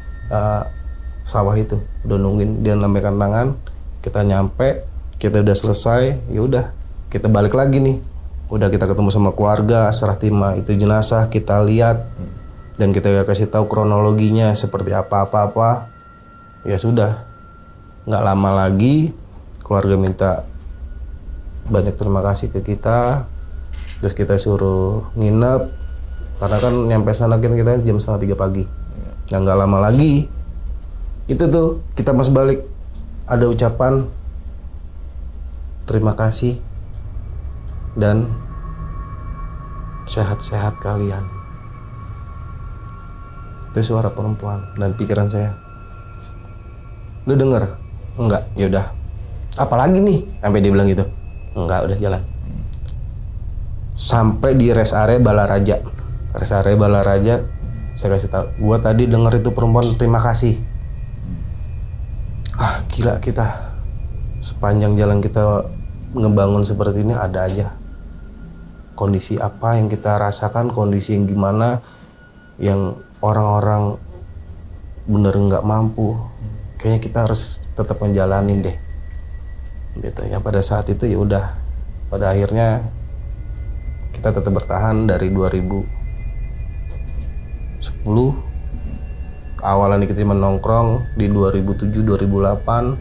[SPEAKER 1] sawah itu udah nungguin, dia lambaikan tangan, kita nyampe, kita udah selesai, ya udah kita balik lagi nih, udah kita ketemu sama keluarga, serah terima itu jenazah, kita lihat dan kita kasih tahu kronologinya seperti apa. Ya sudah, nggak lama lagi keluarga minta banyak terima kasih ke kita, terus kita suruh nginep karena kan nyampe sana kita jam 2:30 pagi. Nah nggak lama lagi itu tuh kita pas balik ada ucapan terima kasih dan sehat-sehat kalian. Itu suara perempuan dan pikiran saya, lu denger? Enggak, ya udah. Apalagi nih? Sampai dia bilang gitu. Enggak, udah jalan. Sampai di rest area Balaraja. Rest area Balaraja, saya kasih tahu, gua tadi denger itu perempuan terima kasih. Gila kita. Sepanjang jalan kita ngebangun seperti ini ada aja kondisi apa yang kita rasakan, kondisi yang gimana yang orang-orang bener nggak mampu. Kayaknya kita harus tetap menjalanin deh. Gitu ya, pada saat itu ya udah, pada akhirnya kita tetap bertahan dari 2010. Awalan kita cuma nongkrong di 2007, 2008,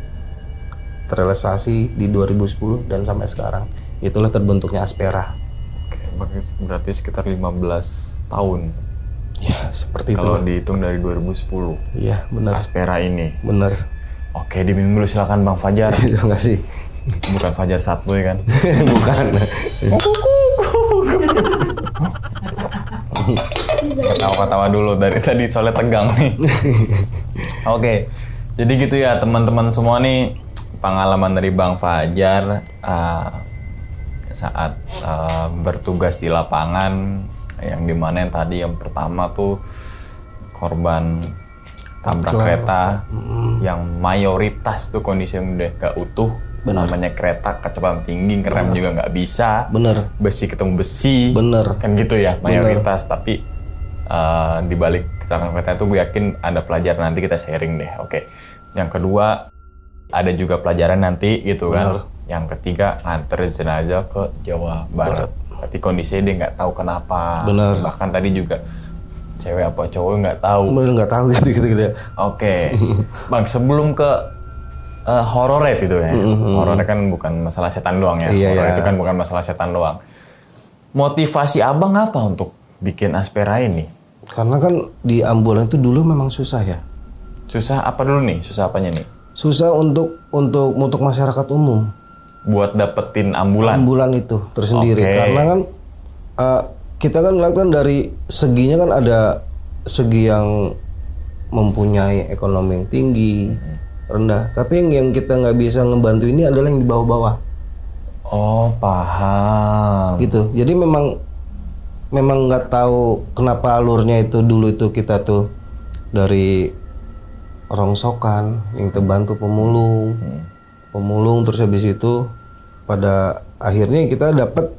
[SPEAKER 1] terrealisasi di 2010 dan sampai sekarang. Itulah terbentuknya Aspera.
[SPEAKER 2] Oke, berarti sekitar 15 tahun.
[SPEAKER 1] Ya, seperti itu.
[SPEAKER 2] Kalau dihitung dari 2010.
[SPEAKER 1] Iya, benar.
[SPEAKER 2] Aspera ini.
[SPEAKER 1] Benar.
[SPEAKER 2] Oke, diminum dulu silakan Bang Fajar.
[SPEAKER 1] Terima kasih.
[SPEAKER 2] Bukan Fajar Satboy kan?
[SPEAKER 1] Bukan.
[SPEAKER 2] Ketawa-ketawa dulu dari tadi soalnya tegang nih. Oke, jadi gitu ya teman-teman semua nih, pengalaman dari Bang Fajar saat bertugas di lapangan, yang dimana yang tadi yang pertama tuh korban tabrak kereta yang mayoritas tuh kondisi yang udah gak utuh.
[SPEAKER 1] Bener.
[SPEAKER 2] Namanya kereta kecepatan tinggi, ngerem juga nggak bisa.
[SPEAKER 1] Bener.
[SPEAKER 2] Besi ketemu besi.
[SPEAKER 1] Bener.
[SPEAKER 2] Kan gitu ya mayoritas. Tapi di balik kecelakaan kereta itu gue yakin ada pelajaran, nanti kita sharing deh. Oke. Yang kedua ada juga pelajaran nanti gitu kan.
[SPEAKER 1] Bener.
[SPEAKER 2] Yang ketiga nganter jenazah ke Jawa Barat. Tapi kondisinya dia nggak tahu kenapa.
[SPEAKER 1] Bener.
[SPEAKER 2] Bahkan tadi juga cewek apa cowok nggak tahu.
[SPEAKER 1] Bener, nggak tahu gitu.
[SPEAKER 2] Oke. Bang, sebelum ke horornya itu ya. Horornya kan bukan masalah setan doang ya.
[SPEAKER 1] Iya,
[SPEAKER 2] Horor
[SPEAKER 1] iya.
[SPEAKER 2] itu kan bukan masalah setan doang. Motivasi abang apa untuk bikin Aspera ini?
[SPEAKER 1] Karena kan di ambulan itu dulu memang susah ya.
[SPEAKER 2] Susah apa dulu nih? Susah apanya nih?
[SPEAKER 1] Susah untuk masyarakat umum.
[SPEAKER 2] Buat dapetin ambulan?
[SPEAKER 1] Ambulan itu tersendiri.
[SPEAKER 2] Oke.
[SPEAKER 1] Karena kan kita kan melihat kan dari seginya kan ada segi yang mempunyai ekonomi yang tinggi, rendah. Tapi yang kita nggak bisa ngebantu ini adalah yang di bawah-bawah.
[SPEAKER 2] Oh, paham.
[SPEAKER 1] Gitu. Jadi memang nggak tahu kenapa alurnya itu dulu itu kita tuh dari rongsokan yang terbantu pemulung terus habis itu pada akhirnya kita dapat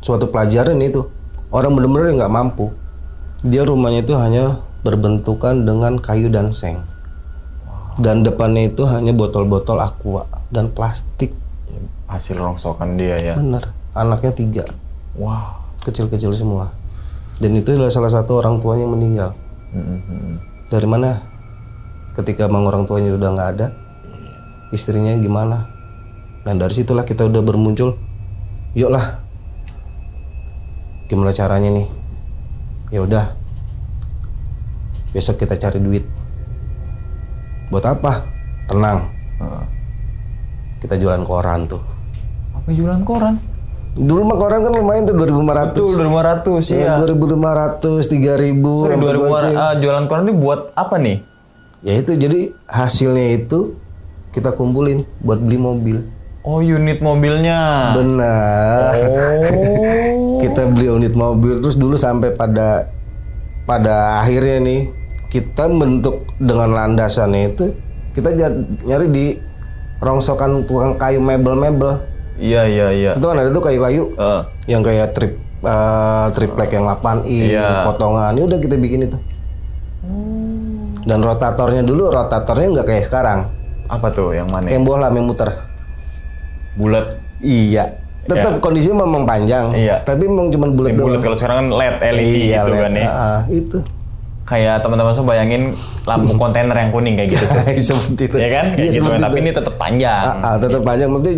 [SPEAKER 1] suatu pelajaran itu orang benar-benar nggak mampu, dia rumahnya itu hanya berbentukan dengan kayu dan seng. Dan depannya itu hanya botol-botol aqua dan plastik.
[SPEAKER 2] Hasil rongsokan dia ya?
[SPEAKER 1] Bener, anaknya 3.
[SPEAKER 2] Wow.
[SPEAKER 1] kecil-kecil semua. Dan itu adalah salah satu orang tuanya yang meninggal. Dari mana? Ketika emang orang tuanya udah nggak ada, istrinya gimana? Dan dari situlah kita udah bermuncul. Yuklah, gimana caranya nih? Ya udah, besok kita cari duit. Buat apa? Tenang. Kita jualan koran tuh.
[SPEAKER 2] Apa jualan koran?
[SPEAKER 1] Dulu mah koran kan lumayan tuh 2.500.
[SPEAKER 2] Betul, 2.500 ya.
[SPEAKER 1] 2.500, 3.000.
[SPEAKER 2] Sorry, 2.500 jualan koran itu buat apa nih?
[SPEAKER 1] Ya itu, jadi hasilnya itu kita kumpulin buat beli mobil.
[SPEAKER 2] Oh, unit mobilnya.
[SPEAKER 1] Benar.
[SPEAKER 2] Oh.
[SPEAKER 1] Kita beli unit mobil, terus dulu sampai pada akhirnya nih kita bentuk dengan landasannya itu kita nyari di rongsokan tukang kayu mebel.
[SPEAKER 2] Iya.
[SPEAKER 1] Itu kan ada tuh kayu-kayu yang kayak triplek yang 8i, potongan. Ini udah kita bikin itu. Dan rotatornya nggak kayak sekarang.
[SPEAKER 2] Apa tuh yang mana?
[SPEAKER 1] Kayak bohlam yang muter.
[SPEAKER 2] Bulat.
[SPEAKER 1] Iya. Tetap kondisinya memang panjang.
[SPEAKER 2] Iya.
[SPEAKER 1] Tapi memang cuma bulat doang.
[SPEAKER 2] Bulat, kalau sekarang kan LED
[SPEAKER 1] Iya,
[SPEAKER 2] gitu
[SPEAKER 1] LED.
[SPEAKER 2] kan ya.
[SPEAKER 1] Itu.
[SPEAKER 2] Kayak teman-teman semua bayangin lampu kontainer yang kuning kayak gitu tuh.
[SPEAKER 1] Seperti itu.
[SPEAKER 2] Ya kan? Kayak
[SPEAKER 1] Iya,
[SPEAKER 2] gitu kan.
[SPEAKER 1] seperti
[SPEAKER 2] Tapi
[SPEAKER 1] itu.
[SPEAKER 2] ini tetap panjang.
[SPEAKER 1] Tetap panjang, tapi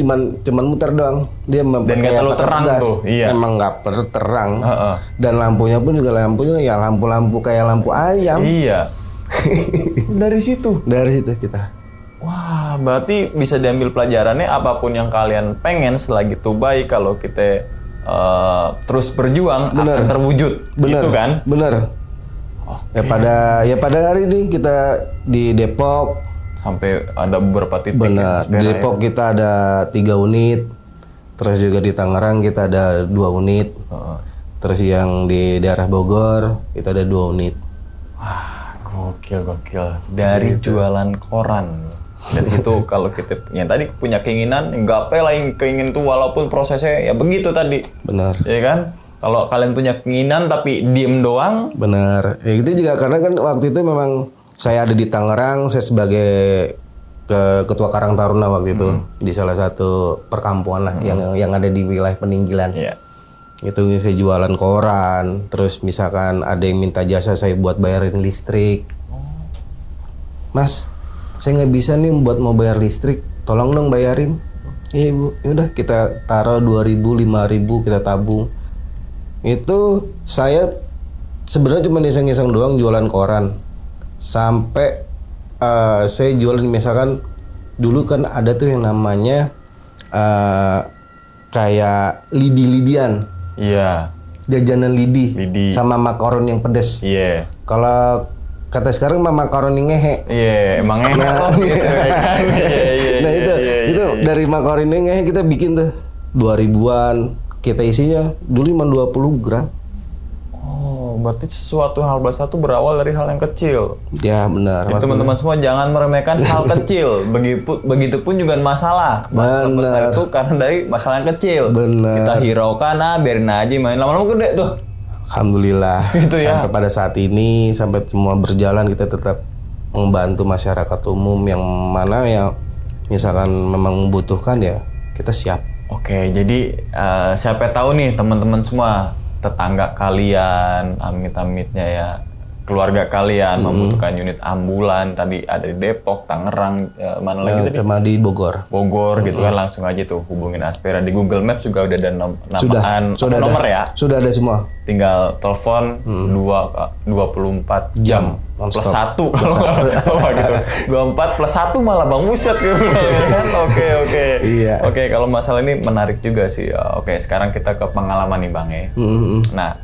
[SPEAKER 1] cuman muter doang. Dia
[SPEAKER 2] Dan nggak terlalu terang tuh. Iya.
[SPEAKER 1] Emang nggak terang.
[SPEAKER 2] Heeh.
[SPEAKER 1] Dan lampunya pun juga ya lampu-lampu kayak lampu ayam.
[SPEAKER 2] Iya. Dari situ.
[SPEAKER 1] Dari situ kita.
[SPEAKER 2] Wah, berarti bisa diambil pelajarannya apapun yang kalian pengen selagi itu baik kalau kita terus berjuang
[SPEAKER 1] Bener.
[SPEAKER 2] akan terwujud.
[SPEAKER 1] Bener.
[SPEAKER 2] Gitu kan?
[SPEAKER 1] Bener.
[SPEAKER 2] Okay.
[SPEAKER 1] Ya pada hari ini kita di Depok.
[SPEAKER 2] Sampai ada beberapa titik.
[SPEAKER 1] Benar.
[SPEAKER 2] Ya,
[SPEAKER 1] Di Depok kita ada 3 unit. Terus juga di Tangerang kita ada 2 unit. Terus yang di daerah Bogor itu ada 2 unit.
[SPEAKER 2] Wah, gokil. Dari jualan koran. Dan itu kalau kita yang tadi punya keinginan, gapai lah yang keingin tuh walaupun prosesnya ya begitu tadi.
[SPEAKER 1] Benar.
[SPEAKER 2] Ya kan? Kalau kalian punya keinginan tapi diem doang.
[SPEAKER 1] Benar. Ya itu juga karena kan waktu itu memang saya ada di Tangerang, saya sebagai ketua Karang Taruna waktu itu di salah satu perkampungan lah yang ada di wilayah Peninggilan.
[SPEAKER 2] Iya.
[SPEAKER 1] Itu saya jualan koran, terus misalkan ada yang minta jasa saya buat bayarin listrik. Mas, saya nggak bisa nih mau bayar listrik, tolong dong bayarin. Iya ibu, yaudah kita taruh 2.000, 5.000 kita tabung. Itu saya sebenarnya cuma iseng-iseng doang jualan koran. Sampai saya jualan misalkan dulu kan ada tuh yang namanya kayak lidi-lidian.
[SPEAKER 2] Iya.
[SPEAKER 1] Jajanan lidi. Sama makaron yang pedes.
[SPEAKER 2] Iya.
[SPEAKER 1] Kalau kata sekarang mah makaron yang ngehe.
[SPEAKER 2] Iya, emang enak loh gitu ya kan.
[SPEAKER 1] Nah itu dari makaron yang ngehe kita bikin tuh 2.000-an. Kita isinya dulu cuma 20 gram.
[SPEAKER 2] Oh, berarti sesuatu hal besar itu berawal dari hal yang kecil.
[SPEAKER 1] Ya benar.
[SPEAKER 2] Jadi teman-teman semua jangan meremehkan hal kecil. Begitupun juga masalah. Masalah besar itu karena dari masalah yang kecil.
[SPEAKER 1] Benar.
[SPEAKER 2] Kita hiraukan, biarin aja main lama-lama gede tuh.
[SPEAKER 1] Alhamdulillah.
[SPEAKER 2] Gitu ya.
[SPEAKER 1] Sampai pada saat ini, sampai semua berjalan, kita tetap membantu masyarakat umum yang mana yang misalkan memang membutuhkan ya kita siap.
[SPEAKER 2] Oke, jadi siapa tahu nih teman-teman semua, tetangga kalian, amit-amitnya ya, keluarga kalian membutuhkan unit ambulan, tadi ada di Depok, Tangerang, mana lagi tadi?
[SPEAKER 1] Sama di Bogor.
[SPEAKER 2] Bogor gitu kan, langsung aja tuh hubungin Aspera. Di Google Maps juga udah ada
[SPEAKER 1] Sudah
[SPEAKER 2] nomor
[SPEAKER 1] ada.
[SPEAKER 2] ya.
[SPEAKER 1] Sudah ada semua.
[SPEAKER 2] Tinggal telepon 24 jam. Plus 1 kalau gitu. 24 plus 1 malah Bang Buset gitu kan. Oke.
[SPEAKER 1] Iya.
[SPEAKER 2] Oke, kalau masalah ini menarik juga sih. Oke, sekarang kita ke pengalaman nih Bang ya. Nah,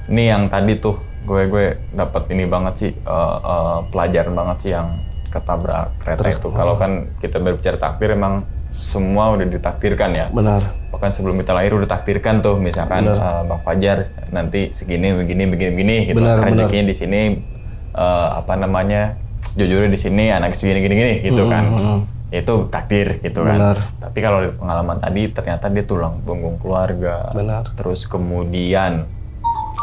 [SPEAKER 2] ini yang tadi tuh gue dapat ini banget sih, pelajaran banget sih yang ketabrak kereta itu. Kalau kan kita berbicara takdir emang semua udah ditakdirkan ya.
[SPEAKER 1] Benar.
[SPEAKER 2] Bahkan sebelum kita lahir udah takdirkan tuh, misalkan Bang Fajar nanti segini begini gitu. Rezekinya di sini jujurnya di sini, anak segini gini gitu kan. Itu takdir gitu kan.
[SPEAKER 1] Benar.
[SPEAKER 2] Tapi kalau di pengalaman tadi ternyata dia tulang punggung keluarga.
[SPEAKER 1] Benar.
[SPEAKER 2] Terus kemudian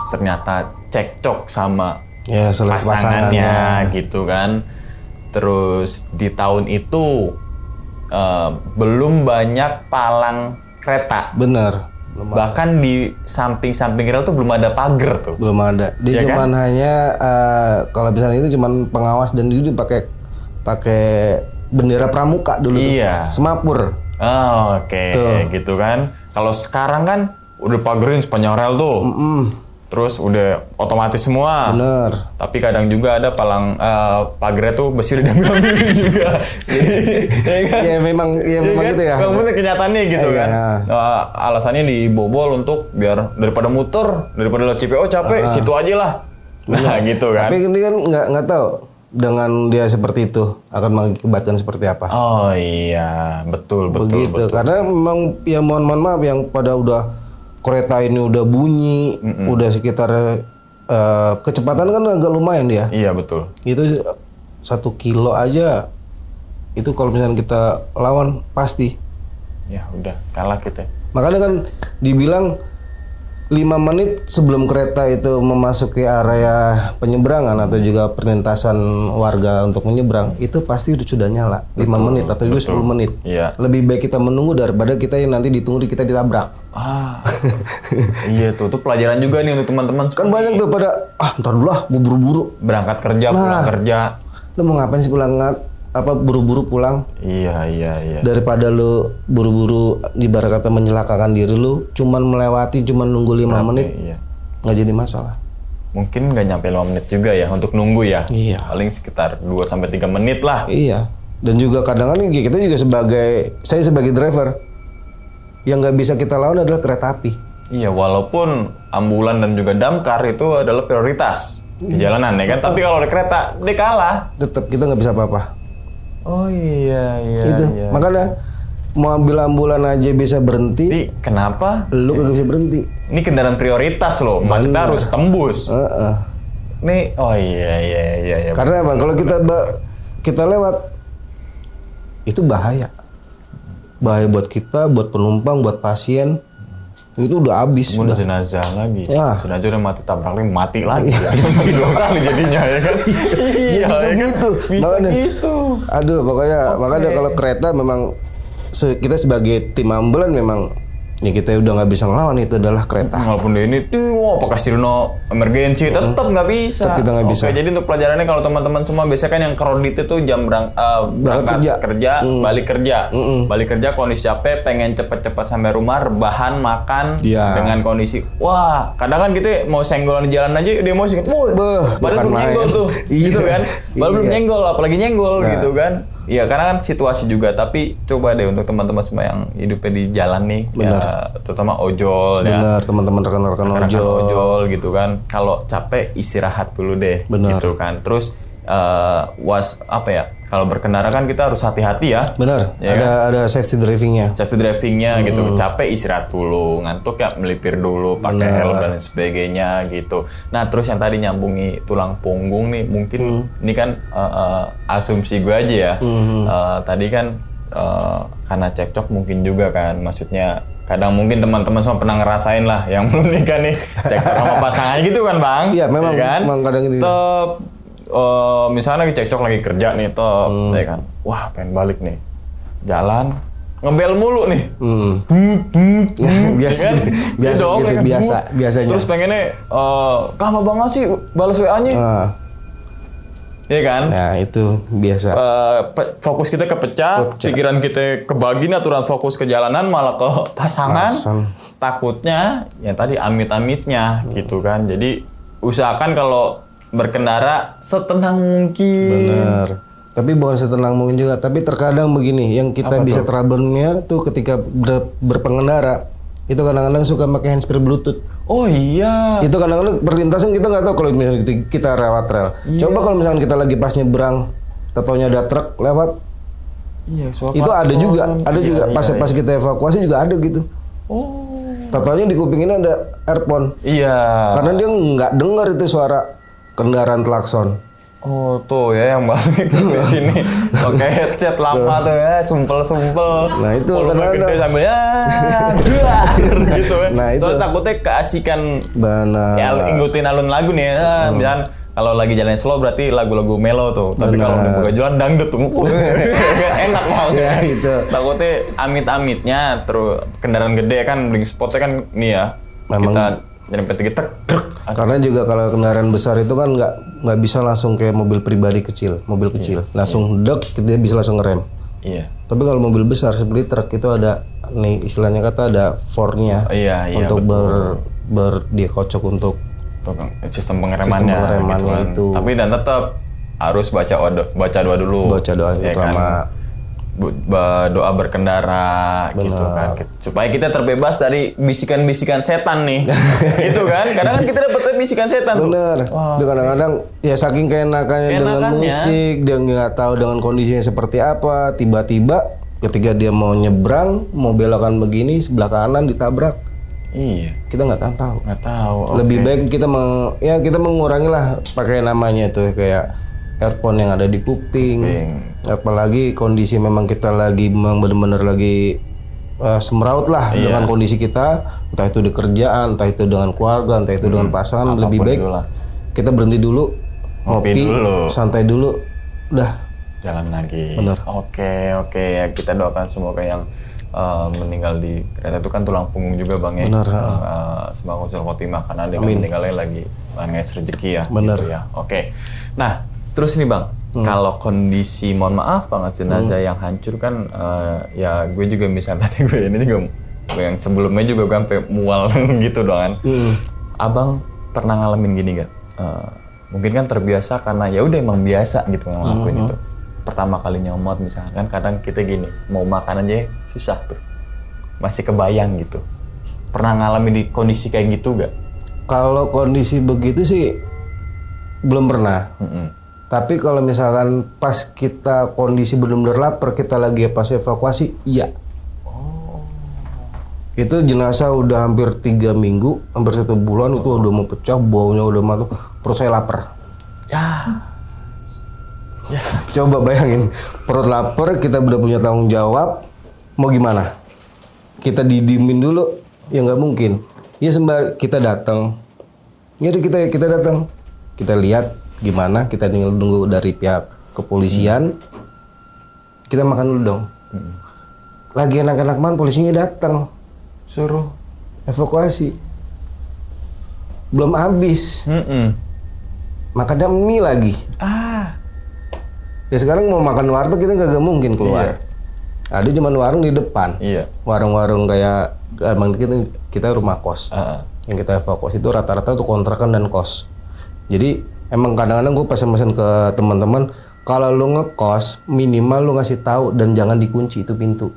[SPEAKER 2] ternyata cekcok sama
[SPEAKER 1] Ya,
[SPEAKER 2] pasangannya gitu kan. Terus di tahun itu belum banyak palang kereta.
[SPEAKER 1] Benar.
[SPEAKER 2] Bahkan di samping-samping rel tuh belum ada pagar tuh.
[SPEAKER 1] Belum ada. Dia
[SPEAKER 2] Ya
[SPEAKER 1] cuman hanya kalau misalnya itu cuman pengawas dan itu pakai bendera pramuka dulu
[SPEAKER 2] Iya.
[SPEAKER 1] tuh. Semapur.
[SPEAKER 2] Oh, oke, gitu kan. Kalau sekarang kan udah pagerin sepanjang rel tuh. Terus udah otomatis semua.
[SPEAKER 1] Bener.
[SPEAKER 2] Tapi kadang juga ada pagernya tuh besi udah diambil juga. Ya kan?
[SPEAKER 1] Ya memang gitu ya.
[SPEAKER 2] Memang bener kenyataannya gitu
[SPEAKER 1] Iya.
[SPEAKER 2] kan. Alasannya dibobol untuk biar daripada muter, daripada lihat CPO capek, situ aja lah. Nah gitu kan.
[SPEAKER 1] Tapi ini kan nggak tahu dengan dia seperti itu akan mengakibatkan seperti apa.
[SPEAKER 2] Oh iya, betul.
[SPEAKER 1] Begitu. Karena memang ya mohon maaf yang pada udah kereta ini udah bunyi, udah sekitar kecepatan kan agak lumayan dia.
[SPEAKER 2] Iya betul.
[SPEAKER 1] Itu 1 kilo aja. Itu kalau misalnya kita lawan pasti.
[SPEAKER 2] Ya udah kalah kita.
[SPEAKER 1] Makanya kan dibilang 5 menit sebelum kereta itu memasuki area penyeberangan atau juga perlintasan warga untuk menyeberang, itu pasti sudah nyala. 5 menit atau juga 10 menit.
[SPEAKER 2] Iya.
[SPEAKER 1] Lebih baik kita menunggu daripada kita yang nanti ditunggu kita ditabrak.
[SPEAKER 2] Iya tuh pelajaran juga nih untuk teman-teman.
[SPEAKER 1] Kan banyak tuh pada ntar dulu lah, gua buru-buru.
[SPEAKER 2] Berangkat kerja, pulang kerja.
[SPEAKER 1] Lu mau ngapain sih buru-buru pulang?
[SPEAKER 2] Iya.
[SPEAKER 1] Daripada lu buru-buru ibarat kata mencelakakan diri lu, cuman nunggu 5 menit,
[SPEAKER 2] Iya.
[SPEAKER 1] nggak jadi masalah.
[SPEAKER 2] Mungkin nggak nyampe 5 menit juga ya untuk nunggu ya.
[SPEAKER 1] Iya.
[SPEAKER 2] Paling sekitar 2-3 menit lah.
[SPEAKER 1] Iya. Dan juga kadang-kadang kita juga saya sebagai driver, yang nggak bisa kita lawan adalah kereta api.
[SPEAKER 2] Iya, walaupun ambulan dan juga damkar itu adalah prioritas di jalanan ya kan. Tapi kalau ada kereta, dia kalah.
[SPEAKER 1] Tetap kita nggak bisa apa-apa.
[SPEAKER 2] Oh iya.
[SPEAKER 1] Itu.
[SPEAKER 2] Iya.
[SPEAKER 1] Makanya mobil ambulan aja bisa berhenti,
[SPEAKER 2] Jadi kenapa?
[SPEAKER 1] lu nggak bisa berhenti.
[SPEAKER 2] Ini kendaraan prioritas loh, maksudnya harus tembus. Nih, oh iya.
[SPEAKER 1] Karena emang kalau kita lewat itu bahaya buat kita, buat penumpang, buat pasien. Itu udah habis.
[SPEAKER 2] Kemudian jenazah lagi.
[SPEAKER 1] Ya.
[SPEAKER 2] Jenazah udah mati lagi. Mati 2 kali jadinya ya kan.
[SPEAKER 1] Ya, bisa
[SPEAKER 2] ya kan?
[SPEAKER 1] gitu.
[SPEAKER 2] Bisa
[SPEAKER 1] Makanya,
[SPEAKER 2] gitu.
[SPEAKER 1] Aduh, makanya kalau kereta memang kita sebagai tim ambulan memang ya kita udah nggak bisa ngelawan, itu adalah kereta.
[SPEAKER 2] Walaupun dia ini, pakai sirino emergency, tetap nggak bisa.
[SPEAKER 1] Tetap kita nggak bisa.
[SPEAKER 2] Oke, jadi untuk pelajarannya kalau teman-teman semua biasanya kan yang kredit itu jam berangkat kerja, balik kerja. Balik kerja kondisi capek, pengen cepet-cepet sampai rumah, rebahan, makan
[SPEAKER 1] Iya.
[SPEAKER 2] dengan kondisi. Wah, kadang kan kita mau senggolan di jalan aja dia emosi. Padahal
[SPEAKER 1] bukan
[SPEAKER 2] belum
[SPEAKER 1] main.
[SPEAKER 2] nyenggol tuh. Gitu kan. Baru belum
[SPEAKER 1] Iya.
[SPEAKER 2] nyenggol, apalagi nyenggol
[SPEAKER 1] Nah.
[SPEAKER 2] gitu kan. Iya, karena kan situasi juga, tapi coba deh untuk teman-teman semua yang hidupnya di jalan nih,
[SPEAKER 1] Benar.
[SPEAKER 2] ya, terutama ojol ya.
[SPEAKER 1] Benar, teman-teman rekan-rekan
[SPEAKER 2] Rekan-rekan
[SPEAKER 1] ojol.
[SPEAKER 2] ojol gitu kan. Kalau capek istirahat dulu deh.
[SPEAKER 1] Benar.
[SPEAKER 2] Gitu kan. Terus kalau berkendara kan kita harus hati-hati ya.
[SPEAKER 1] Benar,
[SPEAKER 2] Ya
[SPEAKER 1] ada safety drivingnya.
[SPEAKER 2] Safety drivingnya gitu. Capek istirahat dulu, ngantuk ya melipir dulu, pakai helm dan sebagainya gitu. Nah terus yang tadi nyambungi tulang punggung nih, mungkin ini kan asumsi gue aja ya. Tadi kan karena cekcok mungkin juga kan, maksudnya kadang mungkin teman-teman semua pernah ngerasain lah yang belum nikah nih cekcok sama pasangannya gitu kan bang.
[SPEAKER 1] Iya, memang-
[SPEAKER 2] Ya kan?
[SPEAKER 1] memang kadang gitu.
[SPEAKER 2] Misalnya lagi cekcok lagi kerja nih ya kan, wah pengen balik nih, jalan ngebel mulu nih.
[SPEAKER 1] Biasa,
[SPEAKER 2] Ya kan?
[SPEAKER 1] biasa
[SPEAKER 2] Iya dong,
[SPEAKER 1] gitu,
[SPEAKER 2] ya kan?
[SPEAKER 1] biasanya.
[SPEAKER 2] Terus pengennya lama banget sih balas WA-nya. Iya kan?
[SPEAKER 1] Nah, itu biasa.
[SPEAKER 2] Fokus kita kepecah, pikiran kita kebagi, aturan fokus ke jalanan malah ke pasangan. Takutnya ya tadi amit-amitnya gitu kan. Jadi usahakan kalau berkendara setenang mungkin.
[SPEAKER 1] Bener. Tapi bukan setenang mungkin juga. Tapi terkadang begini, yang kita bisa trouble-nya tuh ketika berpengendara, itu kadang-kadang suka pakai handsfree Bluetooth.
[SPEAKER 2] Oh iya.
[SPEAKER 1] Itu kadang-kadang perlintasan kita nggak tahu kalau misalnya kita lewat rel. Coba kalau misalnya kita lagi pas nyebrang, tatonya ada truk lewat,
[SPEAKER 2] Iya,
[SPEAKER 1] itu ada juga, pas kita evakuasi juga ada gitu.
[SPEAKER 2] Oh.
[SPEAKER 1] Tatonya di kuping ini ada earphone.
[SPEAKER 2] Iya.
[SPEAKER 1] Karena dia nggak dengar itu suara kendaraan klakson.
[SPEAKER 2] Oh tuh ya yang balik ke sini pakai headset lama tuh ya, sumpel.
[SPEAKER 1] Nah, itu
[SPEAKER 2] volume
[SPEAKER 1] kadang-kadang.
[SPEAKER 2] gede sambil gitu ya.
[SPEAKER 1] Nah, itu.
[SPEAKER 2] Soalnya takutnya keasikan
[SPEAKER 1] Benar.
[SPEAKER 2] ya ngikutin alun lagu nih, misalkan kalau lagi jalan slow berarti lagu-lagu melo tuh. Tapi kalau di Begajulan dangdut tuh. Enak banget.
[SPEAKER 1] Ya, itu.
[SPEAKER 2] Takutnya amit-amitnya terus kendaraan gede kan bling spotnya kan nih ya.
[SPEAKER 1] Memang,
[SPEAKER 2] kita nyerempet gitu.
[SPEAKER 1] Karena juga kalau kendaraan besar itu kan nggak bisa langsung kayak mobil pribadi kecil, mobil kecil. Langsung dek, dia bisa langsung ngerem.
[SPEAKER 2] Iya.
[SPEAKER 1] Tapi kalau mobil besar seperti truk itu ada nih istilahnya kata ada forknya untuk dia kocok untuk
[SPEAKER 2] sistem pengeremannya gitu
[SPEAKER 1] itu.
[SPEAKER 2] Tapi dan tetap harus baca doa dulu.
[SPEAKER 1] Baca doa
[SPEAKER 2] ya
[SPEAKER 1] itu
[SPEAKER 2] kan?
[SPEAKER 1] sama
[SPEAKER 2] doa berkendara gitu kan. Supaya kita terbebas dari bisikan-bisikan setan nih. Gitu kan. Kadang kan kita dapetnya bisikan setan.
[SPEAKER 1] Bener. Tuh. Kadang-kadang ya saking keenakannya dengan musik, dia nggak tahu dengan kondisinya seperti apa, tiba-tiba ketika dia mau nyebrang, mau belokan begini, sebelah kanan ditabrak.
[SPEAKER 2] Iya.
[SPEAKER 1] Kita nggak tahu.
[SPEAKER 2] Nggak tahu.
[SPEAKER 1] Lebih baik kita kita mengurangi lah pakai namanya itu kayak earphone yang ada di kuping. Apalagi kondisi memang kita lagi memang benar-benar lagi semeraut lah dengan kondisi kita, entah itu di kerjaan, entah itu dengan keluarga, entah itu dengan pasangan. Lebih baik kita berhenti dulu, ngopi dulu, santai dulu, udah
[SPEAKER 2] jalan lagi.
[SPEAKER 1] Bener.
[SPEAKER 2] Oke ya, kita doakan semoga yang meninggal di kereta itu kan tulang punggung juga Bang ya.
[SPEAKER 1] Bener.
[SPEAKER 2] Semoga husnul khotimah karena dia meninggalnya lagi nges rezeki ya.
[SPEAKER 1] Bener.
[SPEAKER 2] Gitu ya. Oke. Nah, terus ini Bang, kalau kondisi mohon maaf banget jenazah yang hancur kan ya gue juga misalnya tadi gue ini juga yang sebelumnya juga gue sampai mual gitu doang kan. Abang pernah ngalamin gini gak? Mungkin kan terbiasa karena ya udah emang biasa gitu ngelakuin itu. Pertama kali nyomot misalkan kadang kita gini, mau makan aja susah tuh. Masih kebayang gitu. Pernah ngalamin di kondisi kayak gitu gak?
[SPEAKER 1] Kalau kondisi begitu sih belum pernah. Tapi kalau misalkan pas kita kondisi benar-benar lapar, kita lagi pas evakuasi, iya. Itu jenazah udah hampir 3 minggu, hampir 1 bulan itu udah mau pecah, baunya udah masuk, perut saya lapar. Ya. Coba bayangin, perut lapar, kita udah punya tanggung jawab, mau gimana? Kita didimin dulu, ya nggak mungkin. Ya kita datang, ya kita datang, kita lihat gimana, kita tinggal nunggu dari pihak kepolisian, kita makan dulu dong. Lagi enak-enak man, polisinya datang, suruh evakuasi, belum habis, makannya mie lagi. Ya sekarang mau makan warteg kita nggak mungkin keluar. Ada cuman warung di depan. Warung-warung kayak emang kita rumah kos. Yang kita evakuasi itu rata-rata tuh kontrakan dan kos. Jadi emang kadang-kadang gue pesen-pesen ke teman-teman, kalau lu ngekos minimal lu ngasih tahu dan jangan dikunci itu pintu.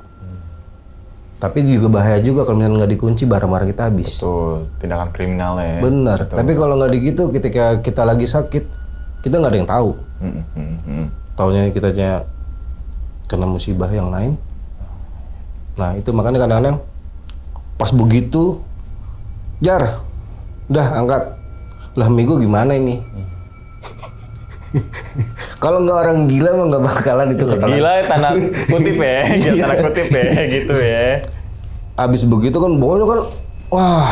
[SPEAKER 1] Tapi juga bahaya juga kalau misalnya nggak dikunci barang-barang kita habis.
[SPEAKER 2] Betul, tindakan kriminal ya.
[SPEAKER 1] Bener. Tapi kalau nggak gitu, ketika kita lagi sakit, kita nggak ada yang tahu. Taunya kita kena musibah yang lain. Nah itu makanya kadang-kadang pas begitu, Jar, udah angkat. Lah minggu gimana ini? Kalau nggak orang gila mah nggak bakalan itu ketahuan.
[SPEAKER 2] Gila tanda kutip ya, tanda kutip ya gitu ya.
[SPEAKER 1] Abis begitu kan baunya kan, wah,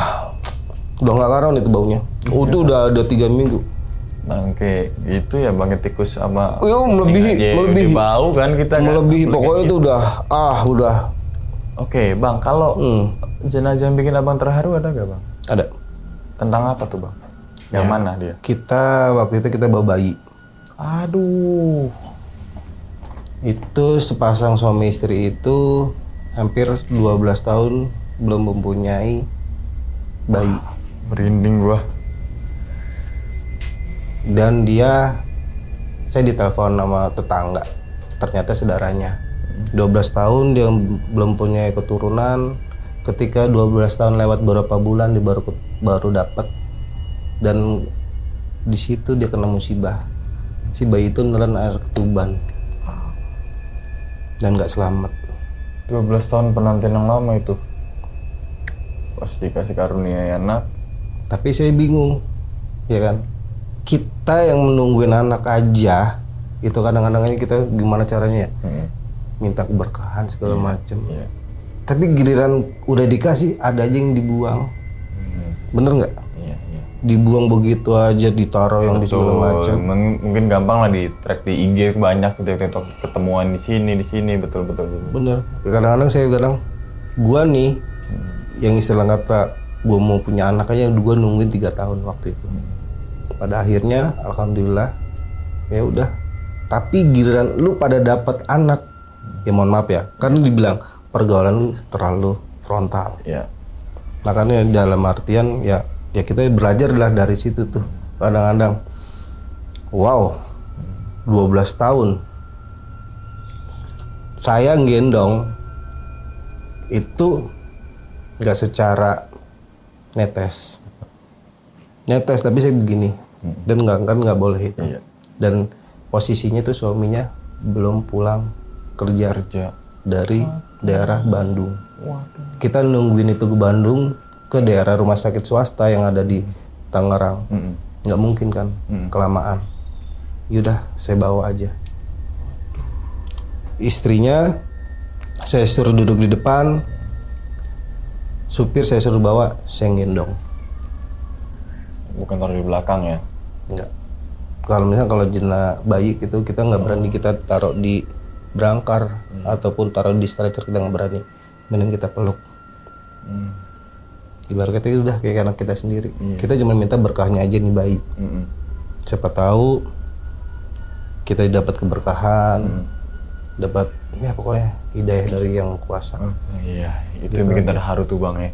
[SPEAKER 1] udah nggak karuan itu baunya. Itu udah 3 minggu.
[SPEAKER 2] Bangke itu ya bangke tikus sama.
[SPEAKER 1] Melebihi
[SPEAKER 2] bau kan kita.
[SPEAKER 1] Melebihi kan, pokoknya itu udah.
[SPEAKER 2] Oke, Bang, kalau jenazah yang bikin abang terharu ada gak Bang?
[SPEAKER 1] Ada.
[SPEAKER 2] Tentang apa tuh Bang? Yang mana dia?
[SPEAKER 1] Waktu itu kita bawa bayi.
[SPEAKER 2] Aduh.
[SPEAKER 1] Itu sepasang suami istri itu hampir 12 tahun belum mempunyai bayi.
[SPEAKER 2] Merinding gua.
[SPEAKER 1] Dan saya ditelepon sama tetangga, ternyata saudaranya. 12 tahun dia belum punya keturunan, ketika 12 tahun lewat beberapa bulan dia baru dapat, dan di situ dia kena musibah. Si bayi itu nelan air ketuban dan nggak selamat.
[SPEAKER 2] 12 tahun penantian yang lama itu. Pas dikasih karunia anak.
[SPEAKER 1] Tapi saya bingung, ya kan? Kita yang menungguin anak aja, itu kadang-kadang ini kita gimana caranya ya? Minta keberkahan segala macem. Tapi giliran udah dikasih, ada aja yang dibuang. Bener nggak? dibuang begitu aja, ditaruh yang di segala macam.
[SPEAKER 2] Mungkin gampang lah di track di IG banyak gitu ketemuan di sini betul.
[SPEAKER 1] Bener. Kadang-kadang gua nih yang istilah kata gua mau punya anak aja gua nungguin 3 tahun waktu itu. Pada akhirnya alhamdulillah ya udah. Tapi giliran lu pada dapat anak, ya mohon maaf ya, kan dibilang pergaulan lu terlalu frontal.
[SPEAKER 2] Iya.
[SPEAKER 1] Makanya dalam artian ya kita belajar lah dari situ tuh. Kadang-kadang wow, 12 tahun saya gendong itu nggak secara netes tapi saya begini dan nggak boleh itu.
[SPEAKER 2] Iya.
[SPEAKER 1] Dan posisinya tuh suaminya belum pulang kerja dari daerah Bandung.
[SPEAKER 2] Waduh.
[SPEAKER 1] Kita nungguin itu ke Bandung, ke daerah rumah sakit swasta yang ada di Tangerang. Nggak mungkin kan, kelamaan. Yaudah, saya bawa aja. Istrinya saya suruh duduk di depan, supir saya suruh bawa, saya gendong.
[SPEAKER 2] Bukan taruh di belakang ya?
[SPEAKER 1] Enggak. Kalau bayi itu kita nggak berani kita taruh di brangkar ataupun taruh di stretcher, kita nggak berani. Mending kita peluk. Ibaratnya itu udah kayak anak kita sendiri. Kita cuma minta berkahnya aja nih bayi. Siapa tahu kita dapat keberkahan, dapat ya pokoknya hidayah dari yang kuasa.
[SPEAKER 2] Iya, itu yang bikin terharu tuh Bang ya.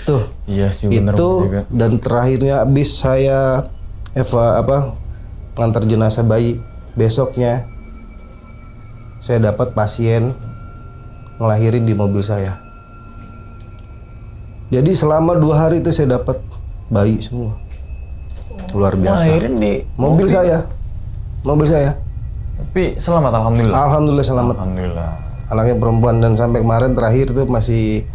[SPEAKER 1] Tuh.
[SPEAKER 2] Iya sih bener
[SPEAKER 1] Itu
[SPEAKER 2] juga.
[SPEAKER 1] dan terakhirnya abis saya ngantar jenazah bayi, besoknya saya dapat pasien ngelahirin di mobil saya. Jadi selama 2 hari itu saya dapat bayi semua. Luar biasa.
[SPEAKER 2] Ngelahirin di
[SPEAKER 1] mobil saya.
[SPEAKER 2] Tapi selamat alhamdulillah.
[SPEAKER 1] Alhamdulillah selamat.
[SPEAKER 2] Alhamdulillah.
[SPEAKER 1] Anaknya perempuan dan sampai kemarin terakhir tuh masih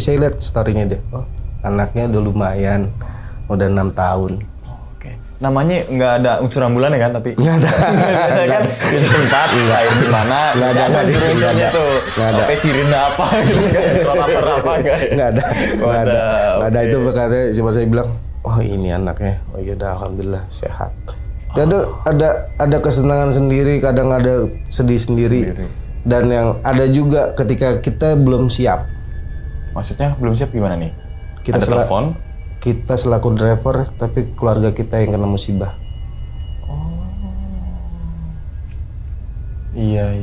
[SPEAKER 1] saya lihat story-nya dia. Oh, anaknya udah lumayan. Udah 6 tahun.
[SPEAKER 2] Oke. Namanya nggak ada unsur ambulan ya kan, tapi
[SPEAKER 1] Nggak ada.
[SPEAKER 2] biasanya kan di satu tempat lain di mana
[SPEAKER 1] Nggak
[SPEAKER 2] bisa
[SPEAKER 1] ada,
[SPEAKER 2] ada
[SPEAKER 1] nggak ada.
[SPEAKER 2] urusannya tuh.
[SPEAKER 1] Nggak ada.
[SPEAKER 2] Sampai sirine apa gitu kan. Apa
[SPEAKER 1] Nggak ada. Nggak ada
[SPEAKER 2] oke.
[SPEAKER 1] itu katanya cuma saya bilang, oh ini anaknya. Oh iya udah alhamdulillah sehat. Ada kesenangan sendiri, kadang ada sedih sendiri. Dan yang ada juga ketika kita belum siap.
[SPEAKER 2] Maksudnya belum siap gimana nih?
[SPEAKER 1] Kita
[SPEAKER 2] Ada telepon?
[SPEAKER 1] Kita selaku driver, tapi keluarga kita yang kena musibah.
[SPEAKER 2] Iya.